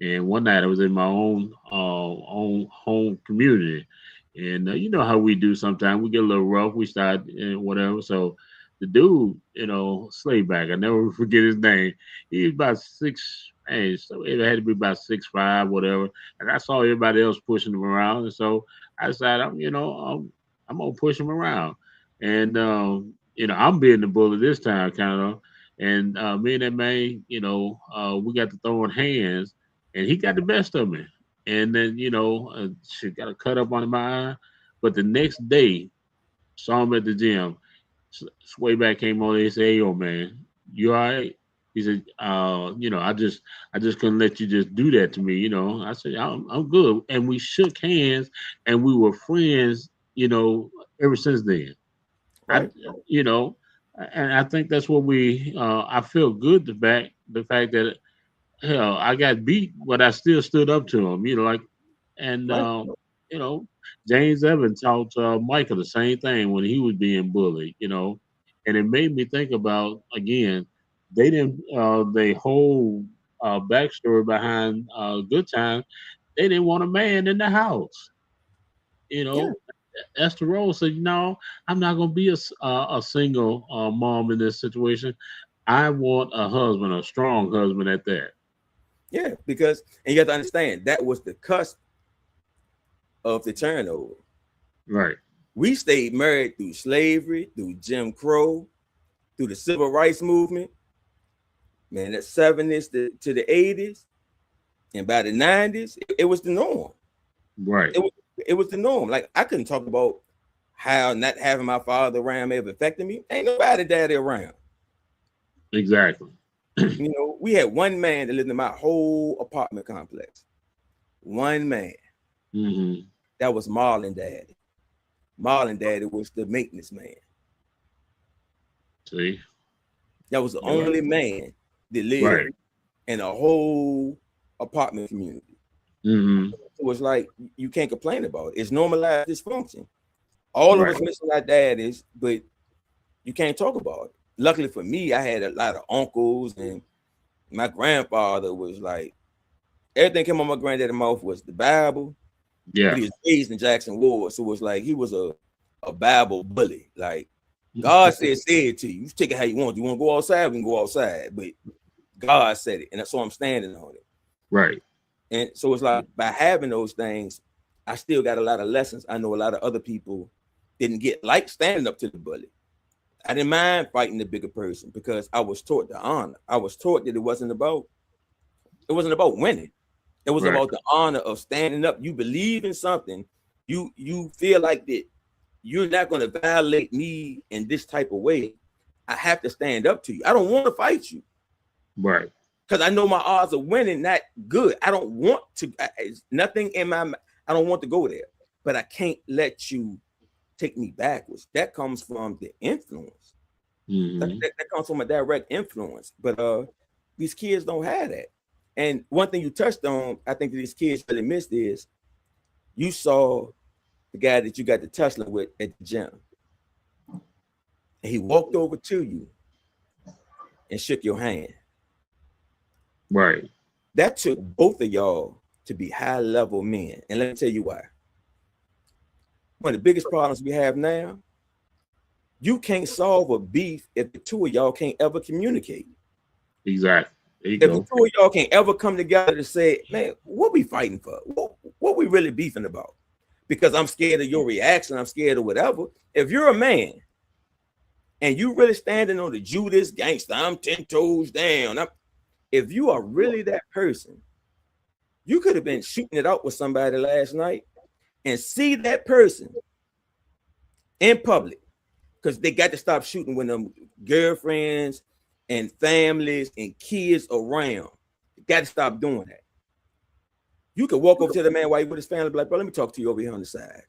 And one night I was in my own home community, and you know how we do sometimes. We get a little rough. We start and whatever. So the dude, slave back. I never forget his name. He was about 6. Hey, so it had to be about 6'5", whatever. And I saw everybody else pushing him around, and so I decided, I'm gonna push him around, and I'm being the bully this time, kind of. And me and that man, we got to throwing hands, and he got the best of me. And then, she got a cut up on my eye. But the next day, saw him at the gym. Sway back came on. He said, "Hey, yo, man, you all right?" He said, I just couldn't let you just do that to me." I said, I'm good. And we shook hands, and we were friends, ever since then. I, Right. you know, and I think that's what I feel good the fact that hell, I got beat, but I still stood up to him. And Right. you know, James Evans taught Michael the same thing when he was being bullied. And it made me think about again, they didn't the whole backstory behind Good Time. They didn't want a man in the house. You Yeah. know, Esther Rose said, "No, I'm not going to be a single mom in this situation. I want a husband, a strong husband at that." Yeah. Because, and you have to understand that was the cusp of the turnover. Right. We stayed married through slavery, through Jim Crow, through the civil rights movement. Man, the 70s to the 80s, and by the 90s, it was the norm. Right. It was the norm. Like, I couldn't talk about how not having my father around may have affected me. Ain't nobody daddy around. Exactly. We had one man that lived in my whole apartment complex. One man. Hmm. That was Marlon Daddy. Marlon Daddy was the maintenance man. See. That was the Right. only man that lived Right. in a whole apartment community. Hmm. So it's like you can't complain about it. It's normalized dysfunction. All of Right. us missing our daddies, but you can't talk about it. Luckily for me, I had a lot of uncles, and my grandfather was like, everything came on my granddad's mouth was the Bible, but Yeah. he was raised in Jackson Ward. So it was like he was a Bible bully. Like, God say it to you. You take it how you want. You want to go outside, we can go outside. But God said it, and that's why I'm standing on it. Right. And so it's like by having those things, I still got a lot of lessons I know a lot of other people didn't get, like standing up to the bully. I didn't mind fighting the bigger person because I was taught the honor. I was taught that it wasn't about winning. It was Right. about the honor of standing up. You believe in something. You feel like that you're not going to violate me in this type of way. I have to stand up to you. I don't want to fight you Right. because I know my odds of winning not good. I don't want to. It's nothing in my. I don't want to go there, but I can't let you take me backwards. That comes from the influence. That, Hmm. that, that comes from a direct influence. But these kids don't have that. And one thing you touched on, I think that these kids really missed is you saw the guy that you got to tussling with at the gym, and he walked over to you and shook your hand. Right. That took both of y'all to be high level men. And let me tell you why. One of the biggest problems we have now, you can't solve a beef if the two of y'all can't ever communicate. Exactly. There you If the go. two of y'all can't ever come together to say, man, what we fighting for? What we really beefing about? Because I'm scared of your reaction. I'm scared of whatever. If you're a man and you really standing on the Judas gangster, I'm 10 toes down. If you are really that person, you could have been shooting it out with somebody last night and see that person in public, because they got to stop shooting when them girlfriends and families and kids around. You got to stop doing that. You could walk over to the man while he with his family, be like, bro, let me talk to you over here on the side.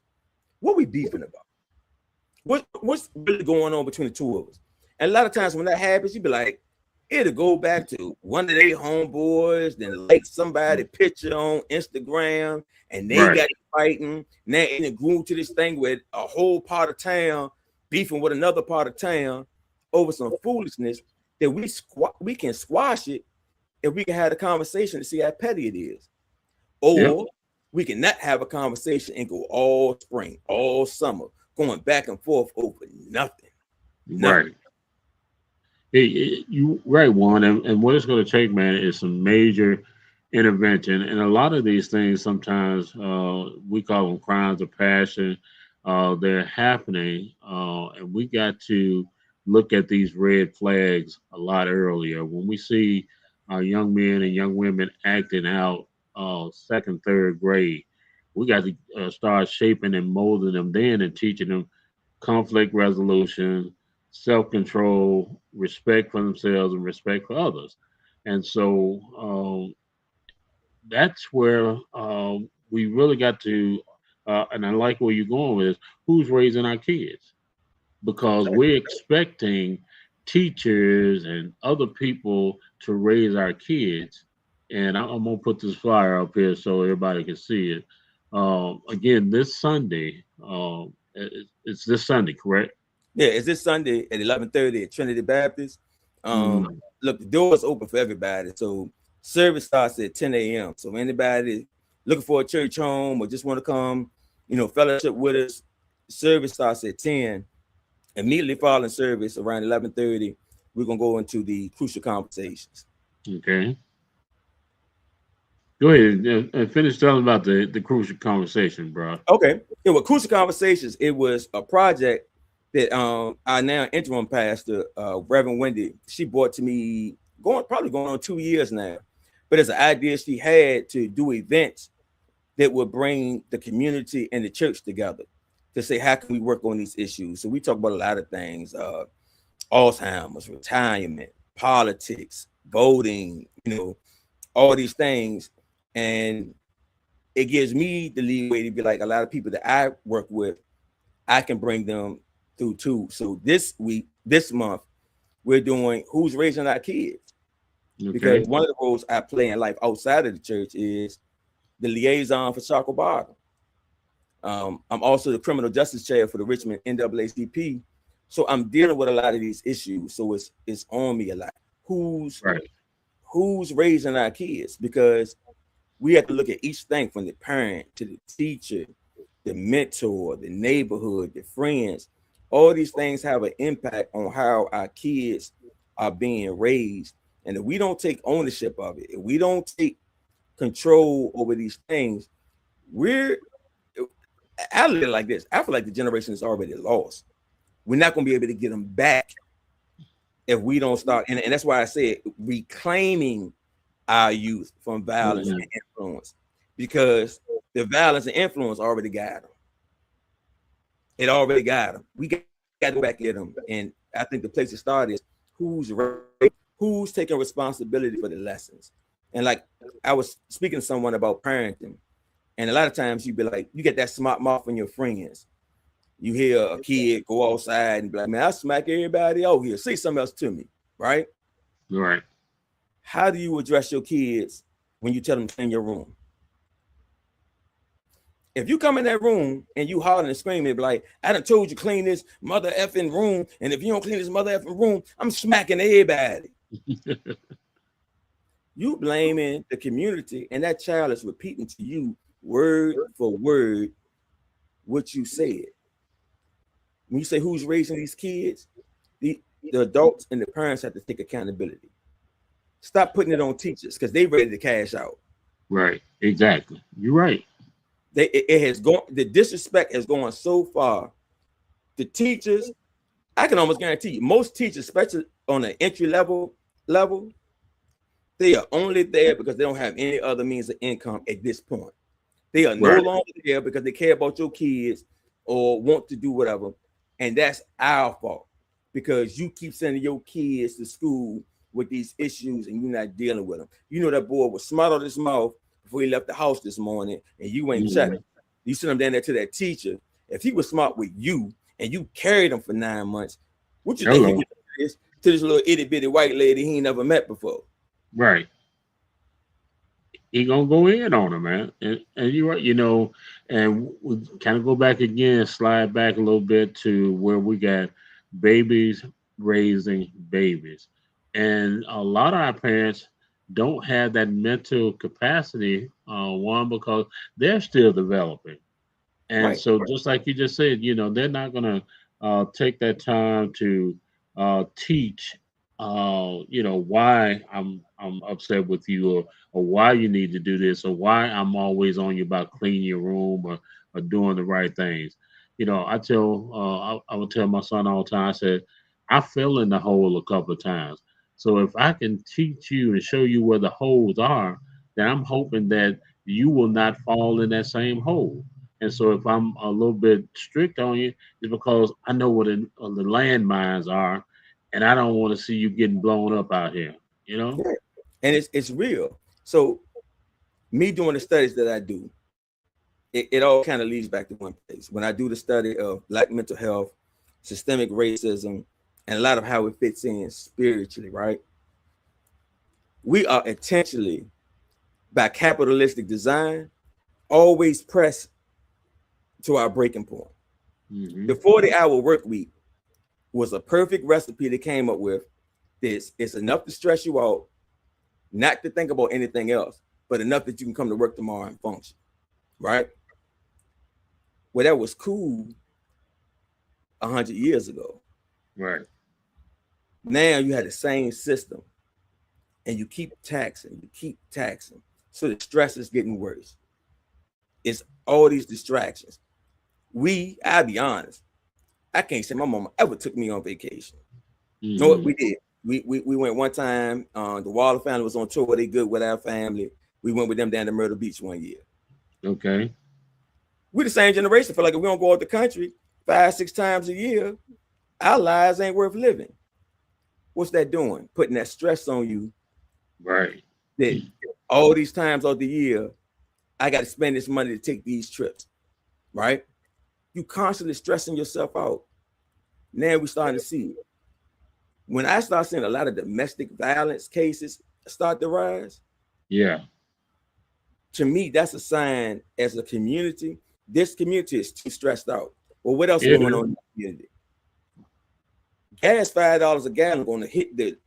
What we beefing about? What's really going on between the two of us? And a lot of times when that happens, you be like, it'll go back to one of their homeboys, then like somebody picture on Instagram, and they Right. got fighting. Now it grew to this thing with a whole part of town beefing with another part of town over some foolishness that we can squash it if we can have a conversation to see how petty it is. Yep. Or we can not have a conversation and go all spring, all summer, going back and forth over nothing. Nothing. Right. You right, Juan, and what it's going to take, man, is some major intervention. And a lot of these things, sometimes we call them crimes of passion. They're happening, and we got to look at these red flags a lot earlier. When we see young men and young women acting out second, third grade, we got to start shaping and molding them then and teaching them conflict resolution, self control, respect for themselves, and respect for others. And so that's where we really got to, and I like where you're going with this, who's raising our kids? Because we're expecting teachers and other people to raise our kids. And I'm going to put this flyer up here so everybody can see it. Again, this Sunday, it's this Sunday, correct? Yeah, it's this Sunday at 11:30 at Trinity Baptist. Mm, Look, the door is open for everybody. So service starts at 10 a.m. So anybody looking for a church home or just want to come, fellowship with us, service starts at 10. Immediately following service around 11:30, we're gonna go into the crucial conversations. okay. Go ahead and finish telling about the crucial conversation, bro. Okay. Yeah, well, crucial conversations, it was a project that our now interim pastor, Reverend Wendy, she brought to me going on 2 years now. But it's an idea she had to do events that would bring the community and the church together to say how can we work on these issues. So we talk about a lot of things, Alzheimer's, retirement, politics, voting, all these things. And it gives me the leeway to be like a lot of people that I work with, I can bring them through too. So this month, we're doing who's raising our kids. Okay. Because one of the roles I play in life outside of the church is the liaison for Chaco Bar. I'm also the criminal justice chair for the Richmond NAACP. So I'm dealing with a lot of these issues. So it's on me a lot. Right. Who's raising our kids? Because we have to look at each thing from the parent to the teacher, the mentor, the neighborhood, the friends. All these things have an impact on how our kids are being raised. And if we don't take ownership of it, if we don't take control over these things, I look at it like this. I feel like the generation is already lost. We're not going to be able to get them back if we don't start. And that's why I said reclaiming our youth from violence and influence, because the violence and influence already got them. It already got them. We got to go back at them. And I think the place to start is who's taking responsibility for the lessons. And like I was speaking to someone about parenting, and a lot of times you be like, you get that smart mouth from your friends. You hear a kid go outside and be like, man, I smack everybody out here. Say something else to me, right? Right. How do you address your kids when you tell them to clean your room? If you come in that room and you hollering and screaming, be like, I done told you clean this mother effing room, and if you don't clean this mother effing room, I'm smacking everybody. You blaming the community, and that child is repeating to you word for word what you said. When you say who's raising these kids, the adults and the parents have to take accountability. Stop putting it on teachers because they ready to cash out. Right. Exactly. You're right. It has gone. The disrespect has gone so far. The teachers, I can almost guarantee you, most teachers, especially on the entry level, they are only there because they don't have any other means of income at this point. They are no longer there because they care about your kids or want to do whatever. And that's our fault because you keep sending your kids to school with these issues and you're not dealing with them. You know that boy was smart on his mouth before he left the house this morning and you ain't checking. You send him down there to that teacher. If he was smart with you and you carried him for 9 months, what you think he would do to this little itty bitty white lady he ain't never met before? Right. He gonna go in on him, man. And you're right, and we kind of go back again, slide back a little bit to where we got babies raising babies. And a lot of our parents don't have that mental capacity, one, because they're still developing. And so just like you just said, they're not gonna take that time to teach why I'm upset with you, or why you need to do this, or why I'm always on you about cleaning your room, or doing the right things. I would tell my son all the time. I said, I fell in the hole a couple of times. So if I can teach you and show you where the holes are, then I'm hoping that you will not fall in that same hole. And so if I'm a little bit strict on you, it's because I know what the landmines are, and I don't want to see you getting blown up out here. You know? Yeah. And it's real. So me doing the studies that I do, it all kind of leads back to one place. When I do the study of Black mental health, systemic racism, and a lot of how it fits in spiritually, right? We are intentionally, by capitalistic design, always pressed to our breaking point. Mm-hmm. The 40-hour work week was a perfect recipe they came up with. This it's enough to stress you out, not to think about anything else, but enough that you can come to work tomorrow and function, right? Well, that was cool 100 years ago. Right. Now you had the same system, and you keep taxing, so the stress is getting worse. It's all these distractions. I'll be honest, I can't say my mama ever took me on vacation. Mm-hmm. No, we did. We went one time. The Waller family was on tour. They good with our family. We went with them down to Myrtle Beach one year. Okay. We're the same generation. Feel like if we don't go out the country 5-6 times a year, our lives ain't worth living. What's that doing? Putting that stress on you. Right. That all these times of the year, I got to spend this money to take these trips. Right? You constantly stressing yourself out. Now we're starting to see it. When I start seeing a lot of domestic violence cases start to rise, yeah, to me, that's a sign as a community, this community is too stressed out. Well, what else is going on in the community? Gas $5 a gallon going to hit the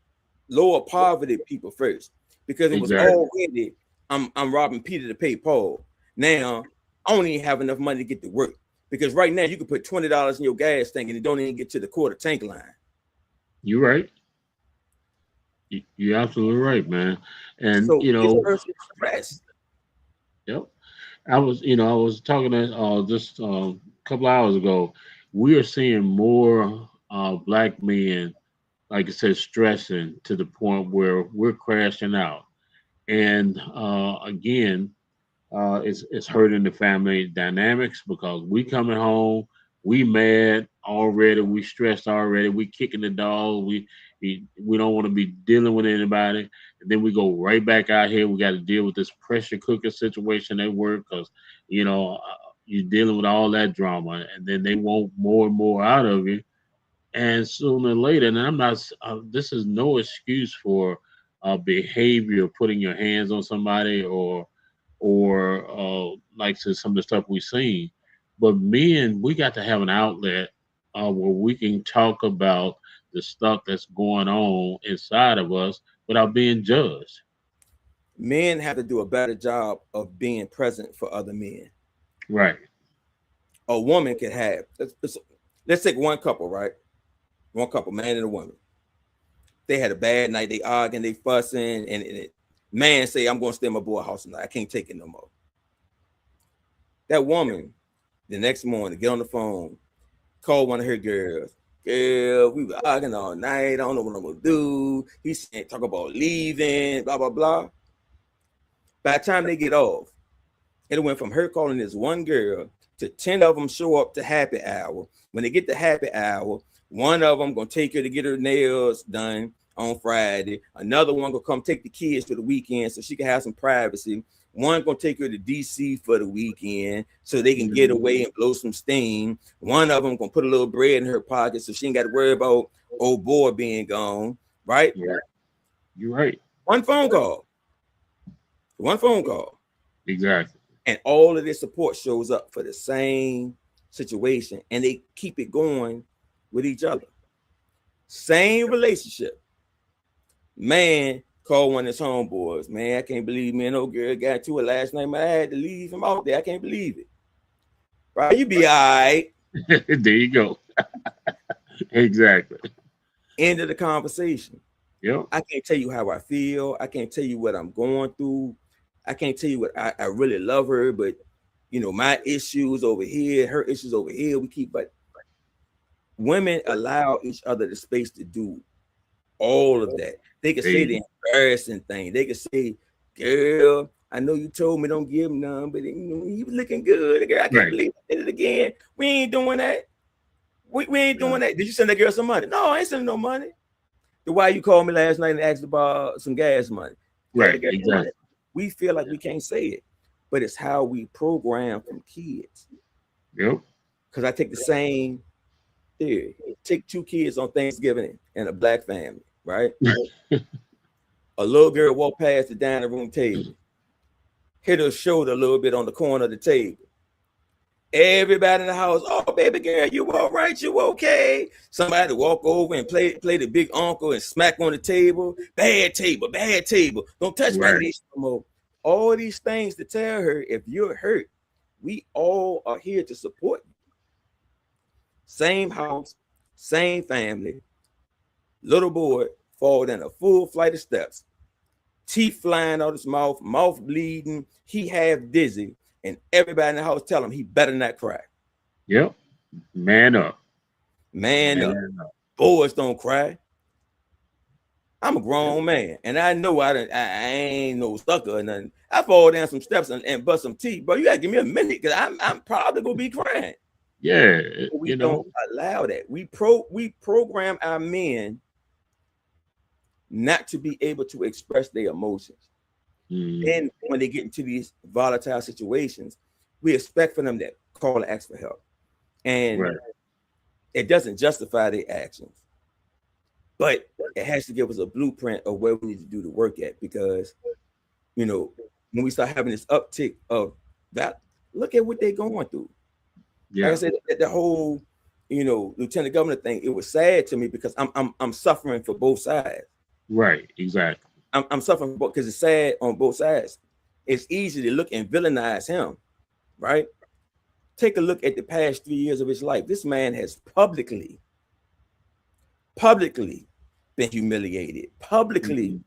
lower poverty people first, because it was already, I'm robbing Peter to pay Paul. Now, I don't even have enough money to get to work, because right now you can put $20 in your gas tank and it don't even get to the quarter tank line. You're right. You're absolutely right, man. And so it's stress. Yep. I was talking to just a couple hours ago. We are seeing more Black men, like I said, stressing to the point where we're crashing out. And again, it's hurting the family dynamics, because we coming home, we mad already, we stressed already, we kicking the dog, we don't want to be dealing with anybody, and then we go right back out here. We got to deal with this pressure cooker situation at work, because you're dealing with all that drama, and then they want more and more out of you, and sooner or later. And I'm not. This is no excuse for behavior, putting your hands on somebody, or like some of the stuff we've seen. But men, we got to have an outlet where we can talk about the stuff that's going on inside of us without being judged. Men have to do a better job of being present for other men. Right. A woman can have, let's take one couple, right? One couple, man and a woman. They had a bad night, they arguing, they fussing, and man say, I'm going to stay in my boy house tonight. I can't take it no more. That woman, the next morning, get on the phone, call one of her girls. Girl, we were arguing all night. I don't know what I'm going to do. He said, talk about leaving, blah, blah, blah. By the time they get off, it went from her calling this one girl to 10 of them show up to happy hour. When they get to happy hour, one of them going to take her to get her nails done on Friday. Another one going to come take the kids for the weekend so she can have some privacy. One going to take her to DC for the weekend so they can get away and blow some steam. One of them going to put a little bread in her pocket so she ain't got to worry about old boy being gone. Right? Yeah. You're right. One phone call. Exactly. And all of this support shows up for the same situation, and they keep it going with each other. Same relationship. Man called one of his homeboys. Man, I can't believe me and old girl got to it last night. Man, I had to leave him out there. I can't believe it. Right? You be all right. There you go. Exactly. End of the conversation. Yep. I can't tell you how I feel. I can't tell you what I'm going through. I can't tell you what I really love her, but my issues over here, her issues over here. But women allow each other the space to do all of that. They can say Hey, the embarrassing thing. They can say, "Girl, I know you told me don't give him none, but you looking good. Girl, I can't right. believe I did it again. We ain't doing that. We ain't Yeah. doing that. Did you send that girl some money? No, I ain't sending no money. Then why you called me last night and asked about some gas money? Got the Right. gas money. Exactly. We feel like we can't say it, but it's how we program from kids. Yep. Because I take the same theory. Take two kids on Thanksgiving in a black family, right? A little girl walk past the dining room table, hit her shoulder a little bit on the corner of the table. Everybody in the house, oh baby girl, you all right? You okay? Somebody walk over and play the big uncle and smack on the table. Bad table, bad table. Don't touch my Right. niece no more. All these things to tell her if you're hurt, we all are here to support you. Same house, same family. Little boy fall down a full flight of steps, teeth flying out his mouth bleeding. He half dizzy, and everybody in the house tell him he better not cry. Yep. Man up. Man up. Man up. Boys don't cry. I'm a grown man, and I know I ain't no sucker or nothing. I fall down some steps and bust some teeth, but you gotta give me a minute because I'm probably gonna be crying. Yeah. But we don't allow that. We program our men not to be able to express their emotions. And when they get into these volatile situations, we expect for them to call and ask for help. And Right. it doesn't justify their actions, but it has to give us a blueprint of where we need to do the work at. Because, when we start having this uptick of that, look at what they're going through. Like I Yeah. said, the whole, lieutenant governor thing, it was sad to me because I'm suffering for both sides. Right. Exactly. I'm suffering because it's sad on both sides. It's easy to look and villainize him, right? Take a look at the past 3 years of his life. This man has publicly been humiliated, publicly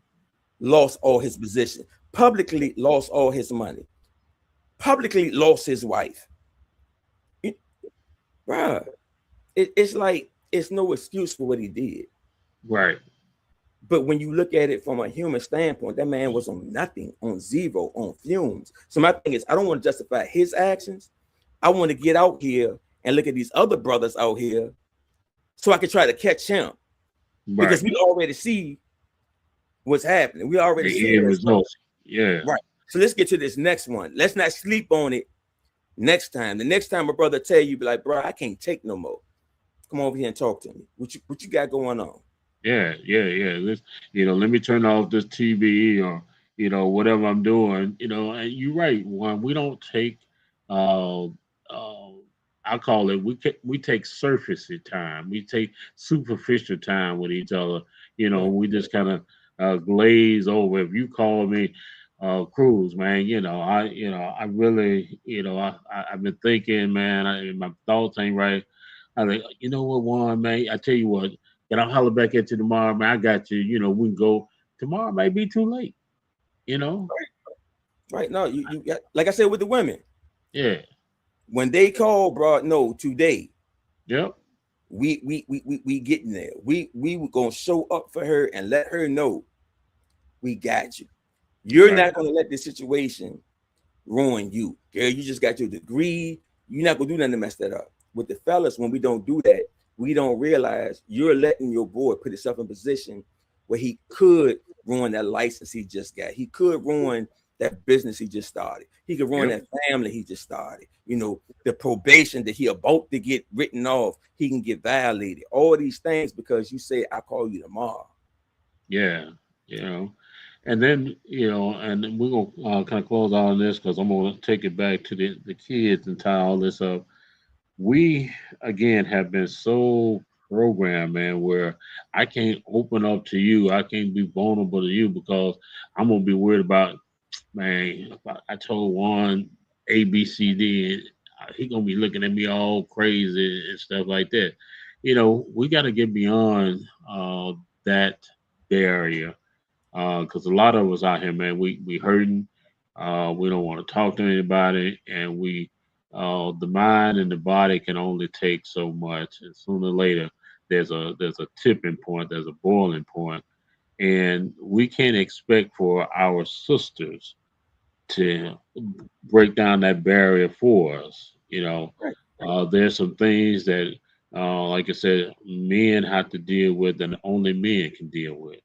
lost all his position, publicly lost all his money, publicly lost his wife. Bruh, it's like it's no excuse for what he did. Right. But when you look at it from a human standpoint, that man was on nothing, on zero, on fumes. So my thing is, I don't want to justify his actions. I want to get out here and look at these other brothers out here so I can try to catch him. Right. Because we already see what's happening. We already see the results. Yeah. Right. So let's get to this next one. Let's not sleep on it next time. The next time a brother tell you, be like, bro, I can't take no more. Come over here and talk to me. What you got going on? Yeah. Let's, let me turn off this TV or, whatever I'm doing, and you're right. One, we don't take, I call it, we take surface time. We take superficial time with each other. Right. We just kind of glaze over. If you call me, Cruz, man, I really, I've been thinking, man, my thoughts ain't right. I think, you know what, Juan, man, I tell you what, and I'll holler back at you tomorrow, man. I got you. We can go. Tomorrow might be too late. Right. No, you got, like I said with the women. Yeah. When they call, bro, no, today. Yep. We getting there. We were gonna show up for her and let her know we got you. You're not gonna let this situation ruin you. Girl, you just got your degree. You're not gonna do nothing to mess that up. With the fellas, when we don't do that, we don't realize you're letting your boy put himself in a position where he could ruin that license he just got. He could ruin that business he just started. He could ruin that family he just started. The probation that he about to get written off, he can get violated. All these things because you say, I call you tomorrow. Yeah. And then, and we're going to kind of close out on this because I'm going to take it back to the kids and tie all this up. We, again, have been so programmed, man, where I can't open up to you. I can't be vulnerable to you because I'm going to be worried about, man, I told one A, B, C, D, he going to be looking at me all crazy and stuff like that. We got to get beyond that barrier, because a lot of us out here, man, we hurting. We don't want to talk to anybody, and the mind and the body can only take so much, and sooner or later there's a tipping point, there's a boiling point, and we can't expect for our sisters to break down that barrier for us. Right. There's some things that, like I said, men have to deal with, and only men can deal with.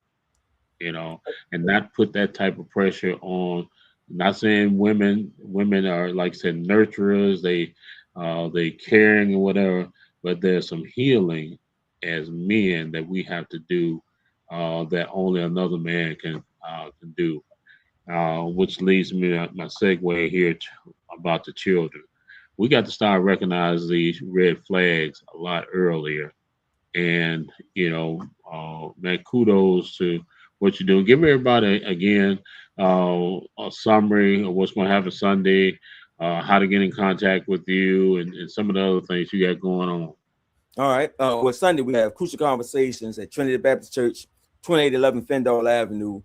And not put that type of pressure on. Not saying women are, like I said, nurturers, they caring or whatever, but there's some healing as men that we have to do, that only another man can do. Which leads me to my segue here about the children. We got to start recognizing these red flags a lot earlier. And man, kudos to what you're doing. Give everybody again, a summary of what's going to happen Sunday, how to get in contact with you, and some of the other things you got going on. All right. Well, Sunday we have Crucial Conversations at Trinity Baptist Church, 2811 Fendall Avenue.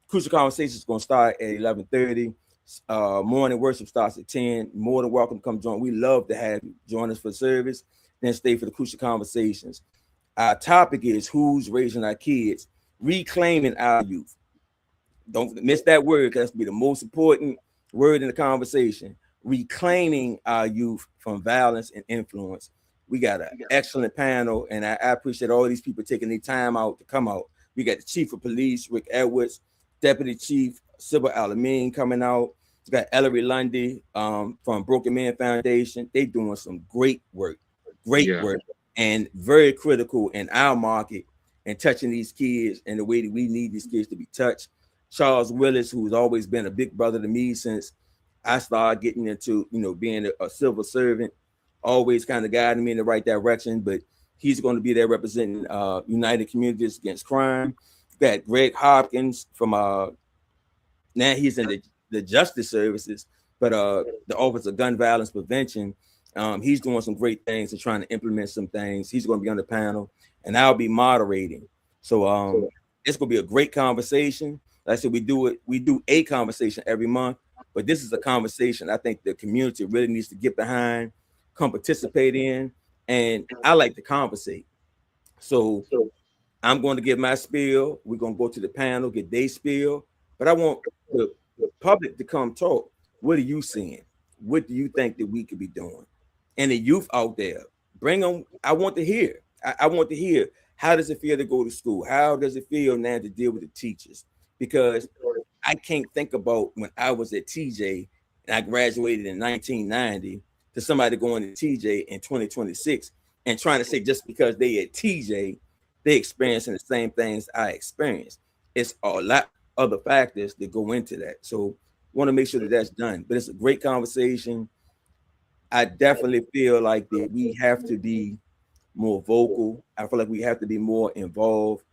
Crucial Conversations is going to start at 11:30. Morning worship starts at 10. More than welcome to come join. We love to have you join us for service, then stay for the Crucial Conversations. Our topic is who's raising our kids, reclaiming our youth. Don't miss that word, because that's be the most important word in the conversation. Reclaiming our youth from violence and influence. We got an excellent panel, and I appreciate all these people taking their time out to come out. We got the Chief of Police, Rick Edwards, Deputy Chief Sybil Alameen coming out. We got Ellery Lundy from Broken Man Foundation. They doing some great work, work, and very critical in our market and touching these kids in the way that we need these kids to be touched. Charles Willis, who's always been a big brother to me since I started getting into, being a civil servant, always kind of guiding me in the right direction, but he's going to be there representing United Communities Against Crime. We got Greg Hopkins from now he's in the Justice Services, but the Office of Gun Violence Prevention. He's doing some great things and trying to implement some things. He's going to be on the panel, and I'll be moderating. So it's going to be a great conversation. Like I said, we do a conversation every month, but this is a conversation I think the community really needs to get behind, come participate in, and I like to conversate. So I'm going to give my spiel. We're going to go to the panel, get their spiel, but I want the public to come talk. What are you seeing? What do you think that we could be doing? And the youth out there, bring them. I want to hear. I want to hear, how does it feel to go to school? How does it feel now to deal with the teachers? Because I can't think about when I was at TJ and I graduated in 1990 to somebody going to TJ in 2026 and trying to say just because they at TJ, they experiencing the same things I experienced. It's a lot other factors that go into that. So want to make sure that that's done. But it's a great conversation. I definitely feel like that we have to be more vocal. I feel like we have to be more involved.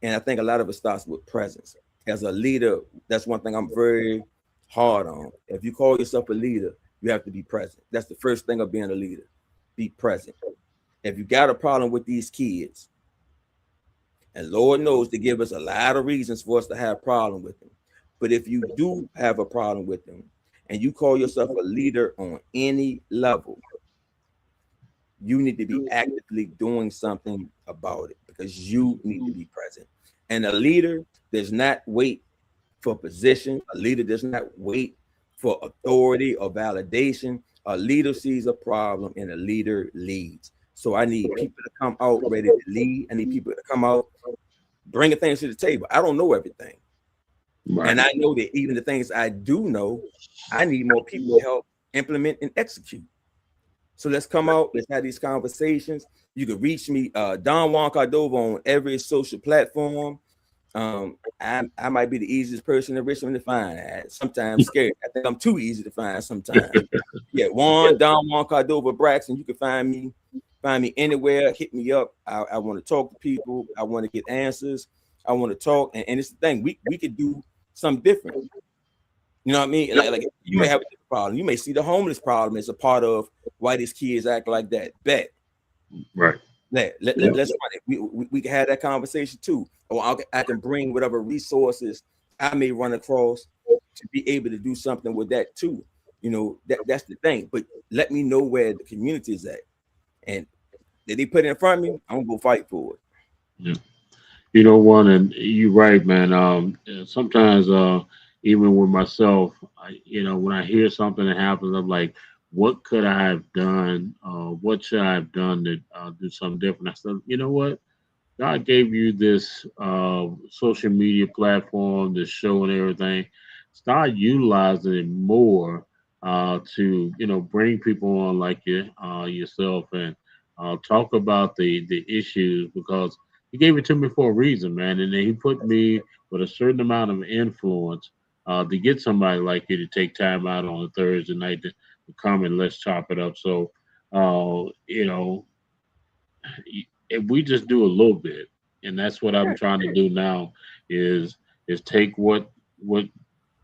And I think a lot of it starts with presence. As a leader, that's one thing I'm very hard on. If you call yourself a leader, you have to be present. That's the first thing of being a leader. Be present. If you got a problem with these kids, and Lord knows they give us a lot of reasons for us to have a problem with them. But if you do have a problem with them and you call yourself a leader on any level, you need to be actively doing something about it, because you need to be present. And a leader does not wait for position. A leader does not wait for authority or validation. A leader sees a problem and a leader leads. So I need people to come out ready to lead. I need people to come out bringing things to the table. I don't know everything. Right. And I know that even the things I do know, I need more people to help implement and execute. So let's come out. Let's have these conversations. You can reach me, Don Juan Cardova, on every social platform. I might be the easiest person in Richmond to find. Sometimes scared. I think I'm too easy to find sometimes. Yeah, Don Juan Cardova Braxton. You can find me anywhere. Hit me up. I want to talk to people. I want to get answers. I want to talk. And it's the thing. We could do something different. You know what I mean? Like you may have a problem. You may see the homeless problem as a part of why these kids act like that. Bet. Right. Let's run it. We can have that conversation too. Or I can bring whatever resources I may run across to be able to do something with that too. You know, that's the thing. But let me know where the community is at. And if they put it in front of me, I'm gonna go fight for it. Yeah. You know, one, and you're right, man. Sometimes, even with myself, when I hear something that happens, I'm like, what could I have done? What should I have done to do something different? I said, you know what? God gave you this social media platform, this show, and everything. Start utilizing it more to bring people on like yourself and talk about the issues because He gave it to me for a reason, man, and then He put me with a certain amount of influence to get somebody like you to take time out on a Thursday night to come and let's chop it up. So, you know, if we just do a little bit, and that's what I'm trying to do now, is take what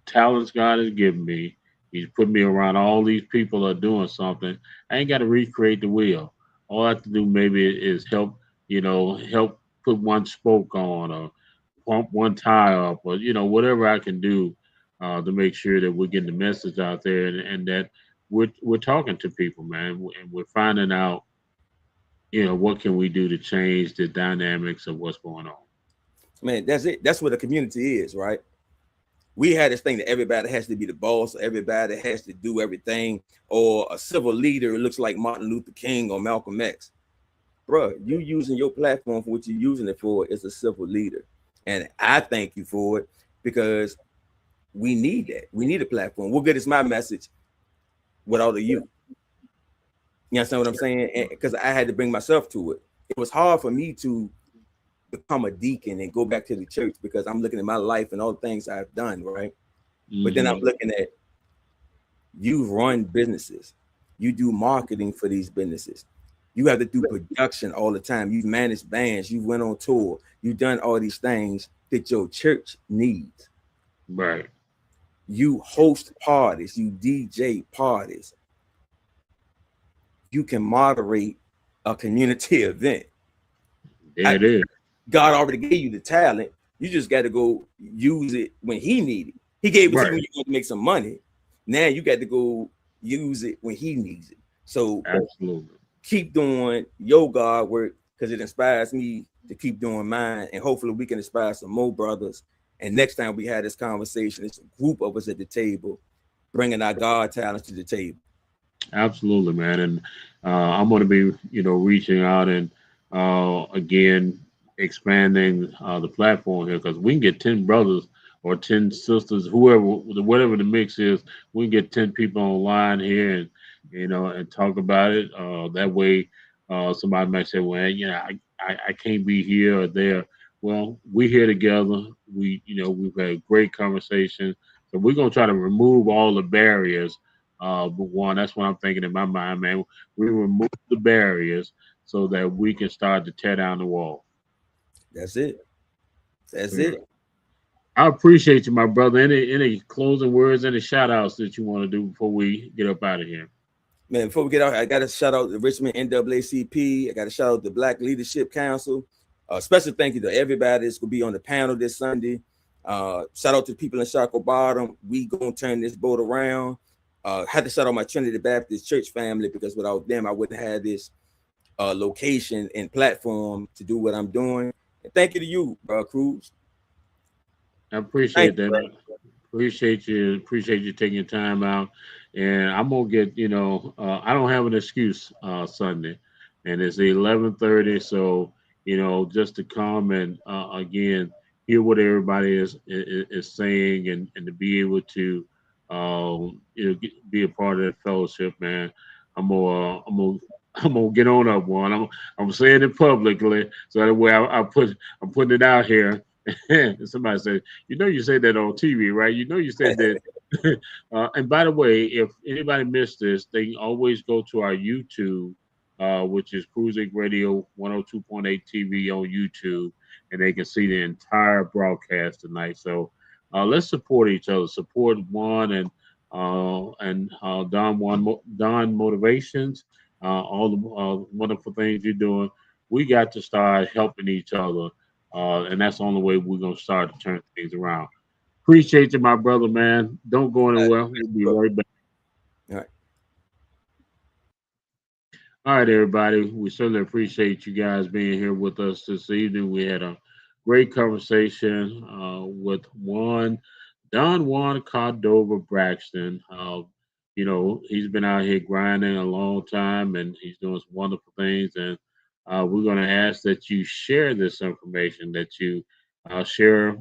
talents God has given me. He's put me around all these people that are doing something. I ain't got to recreate the wheel. All I have to do maybe is help, help put one spoke on or pump one tire up or whatever I can do to make sure that we're getting the message out there and that we're talking to people, man, and we're finding out what can we do to change the dynamics of what's going on? Man, that's it. That's what a community is, right? We had this thing that everybody has to be the boss, everybody has to do everything, or a civil leader looks like Martin Luther King or Malcolm X. Bro, you using your platform for what you're using it for is a civil leader. And I thank you for it because we need that. We need a platform. What good is my message without a you? You understand what I'm saying? Because I had to bring myself to it. It was hard for me to become a deacon and go back to the church because I'm looking at my life and all the things I've done, right? Mm-hmm. But then I'm looking at you run businesses. You do marketing for these businesses. You have to do production all the time. You've managed bands. You went on tour. You've done all these things that your church needs. Right. You host parties. You DJ parties. You can moderate a community event. There it is. God already gave you the talent. You just got to go use it when He needed it. He gave it to you when you want to make some money. Now you got to go use it when He needs it. So absolutely keep doing your God work because it inspires me to keep doing mine. And hopefully we can inspire some more brothers. And next time we have this conversation, it's a group of us at the table bringing our God talents to the table. Absolutely, man. And I'm going to be, reaching out and again expanding the platform here because we can get 10 brothers or 10 sisters, whatever the mix is. We can get 10 people online here and and talk about it. That way, somebody might say, "Well, I can't be here or there." Well, we're here together. We've had a great conversation. So we're gonna try to remove all the barriers. But one, that's what I'm thinking in my mind, man. We remove the barriers so that we can start to tear down the wall. That's it. That's it. I appreciate you, my brother. Any closing words, any shout outs that you want to do before we get up out of here? Man, before we get out, I got to shout out the Richmond NAACP. I got to shout out the Black Leadership Council. Special thank you to everybody that's going to be on the panel this Sunday. Shout out to the people in Shockoe Bottom. We going to turn this boat around. Had to shout out my Trinity Baptist Church family because without them, I wouldn't have this location and platform to do what I'm doing. And thank you to you, Cruz. I appreciate that. Man. Appreciate you taking time out. And I'm gonna get, I don't have an excuse Sunday, and it's 11:30, so just to come and again hear what everybody is saying and to be able to be a part of that fellowship, man. I'm gonna get on up one. I'm saying it publicly, so that way I'm putting it out here. Somebody said, you said that on TV, right? You said that. And by the way, if anybody missed this, they can always go to our YouTube, which is Cruz Radio 102.8 TV on YouTube, and they can see the entire broadcast tonight. So let's support each other. Support Juan and Don Motivations, all the wonderful things you're doing. we got to start helping each other, and that's the only way we're gonna start to turn things around. Appreciate you, my brother, man. Don't go All right, anywhere. We'll be brother. right back. All right. All right, everybody. We certainly appreciate you guys being here with us this evening. We had a great conversation with Juan Cardova Braxton. He's been out here grinding a long time, and he's doing some wonderful things. And we're going to ask that you share this information, that you share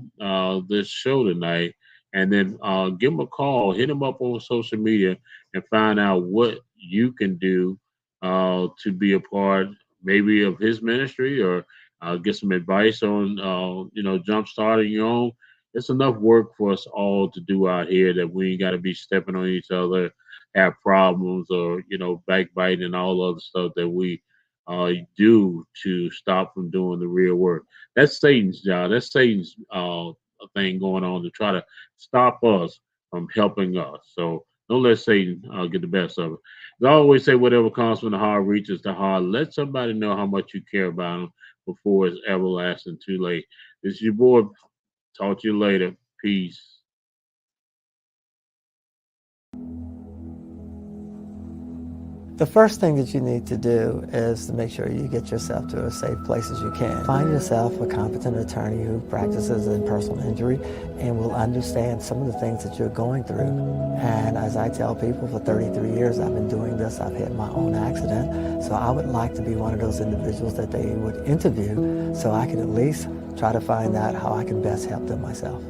this show tonight, and then give him a call, hit him up on social media, and find out what you can do to be a part, maybe of his ministry, or get some advice on, jump starting your own. It's enough work for us all to do out here that we ain't got to be stepping on each other, have problems, or backbiting and all other stuff that we do to stop from doing the real work. That's Satan's job. That's Satan's thing going on to try to stop us from helping us. So don't let Satan get the best of it. As I always say, whatever comes from the heart reaches the heart. Let somebody know how much you care about them before it's everlasting too late. This is your boy. Talk to you later. Peace. The first thing that you need to do is to make sure you get yourself to as safe place as you can. Find yourself a competent attorney who practices in personal injury and will understand some of the things that you're going through. And as I tell people, for 33 years I've been doing this. I've had my own accident. So I would like to be one of those individuals that they would interview so I can at least try to find out how I can best help them myself.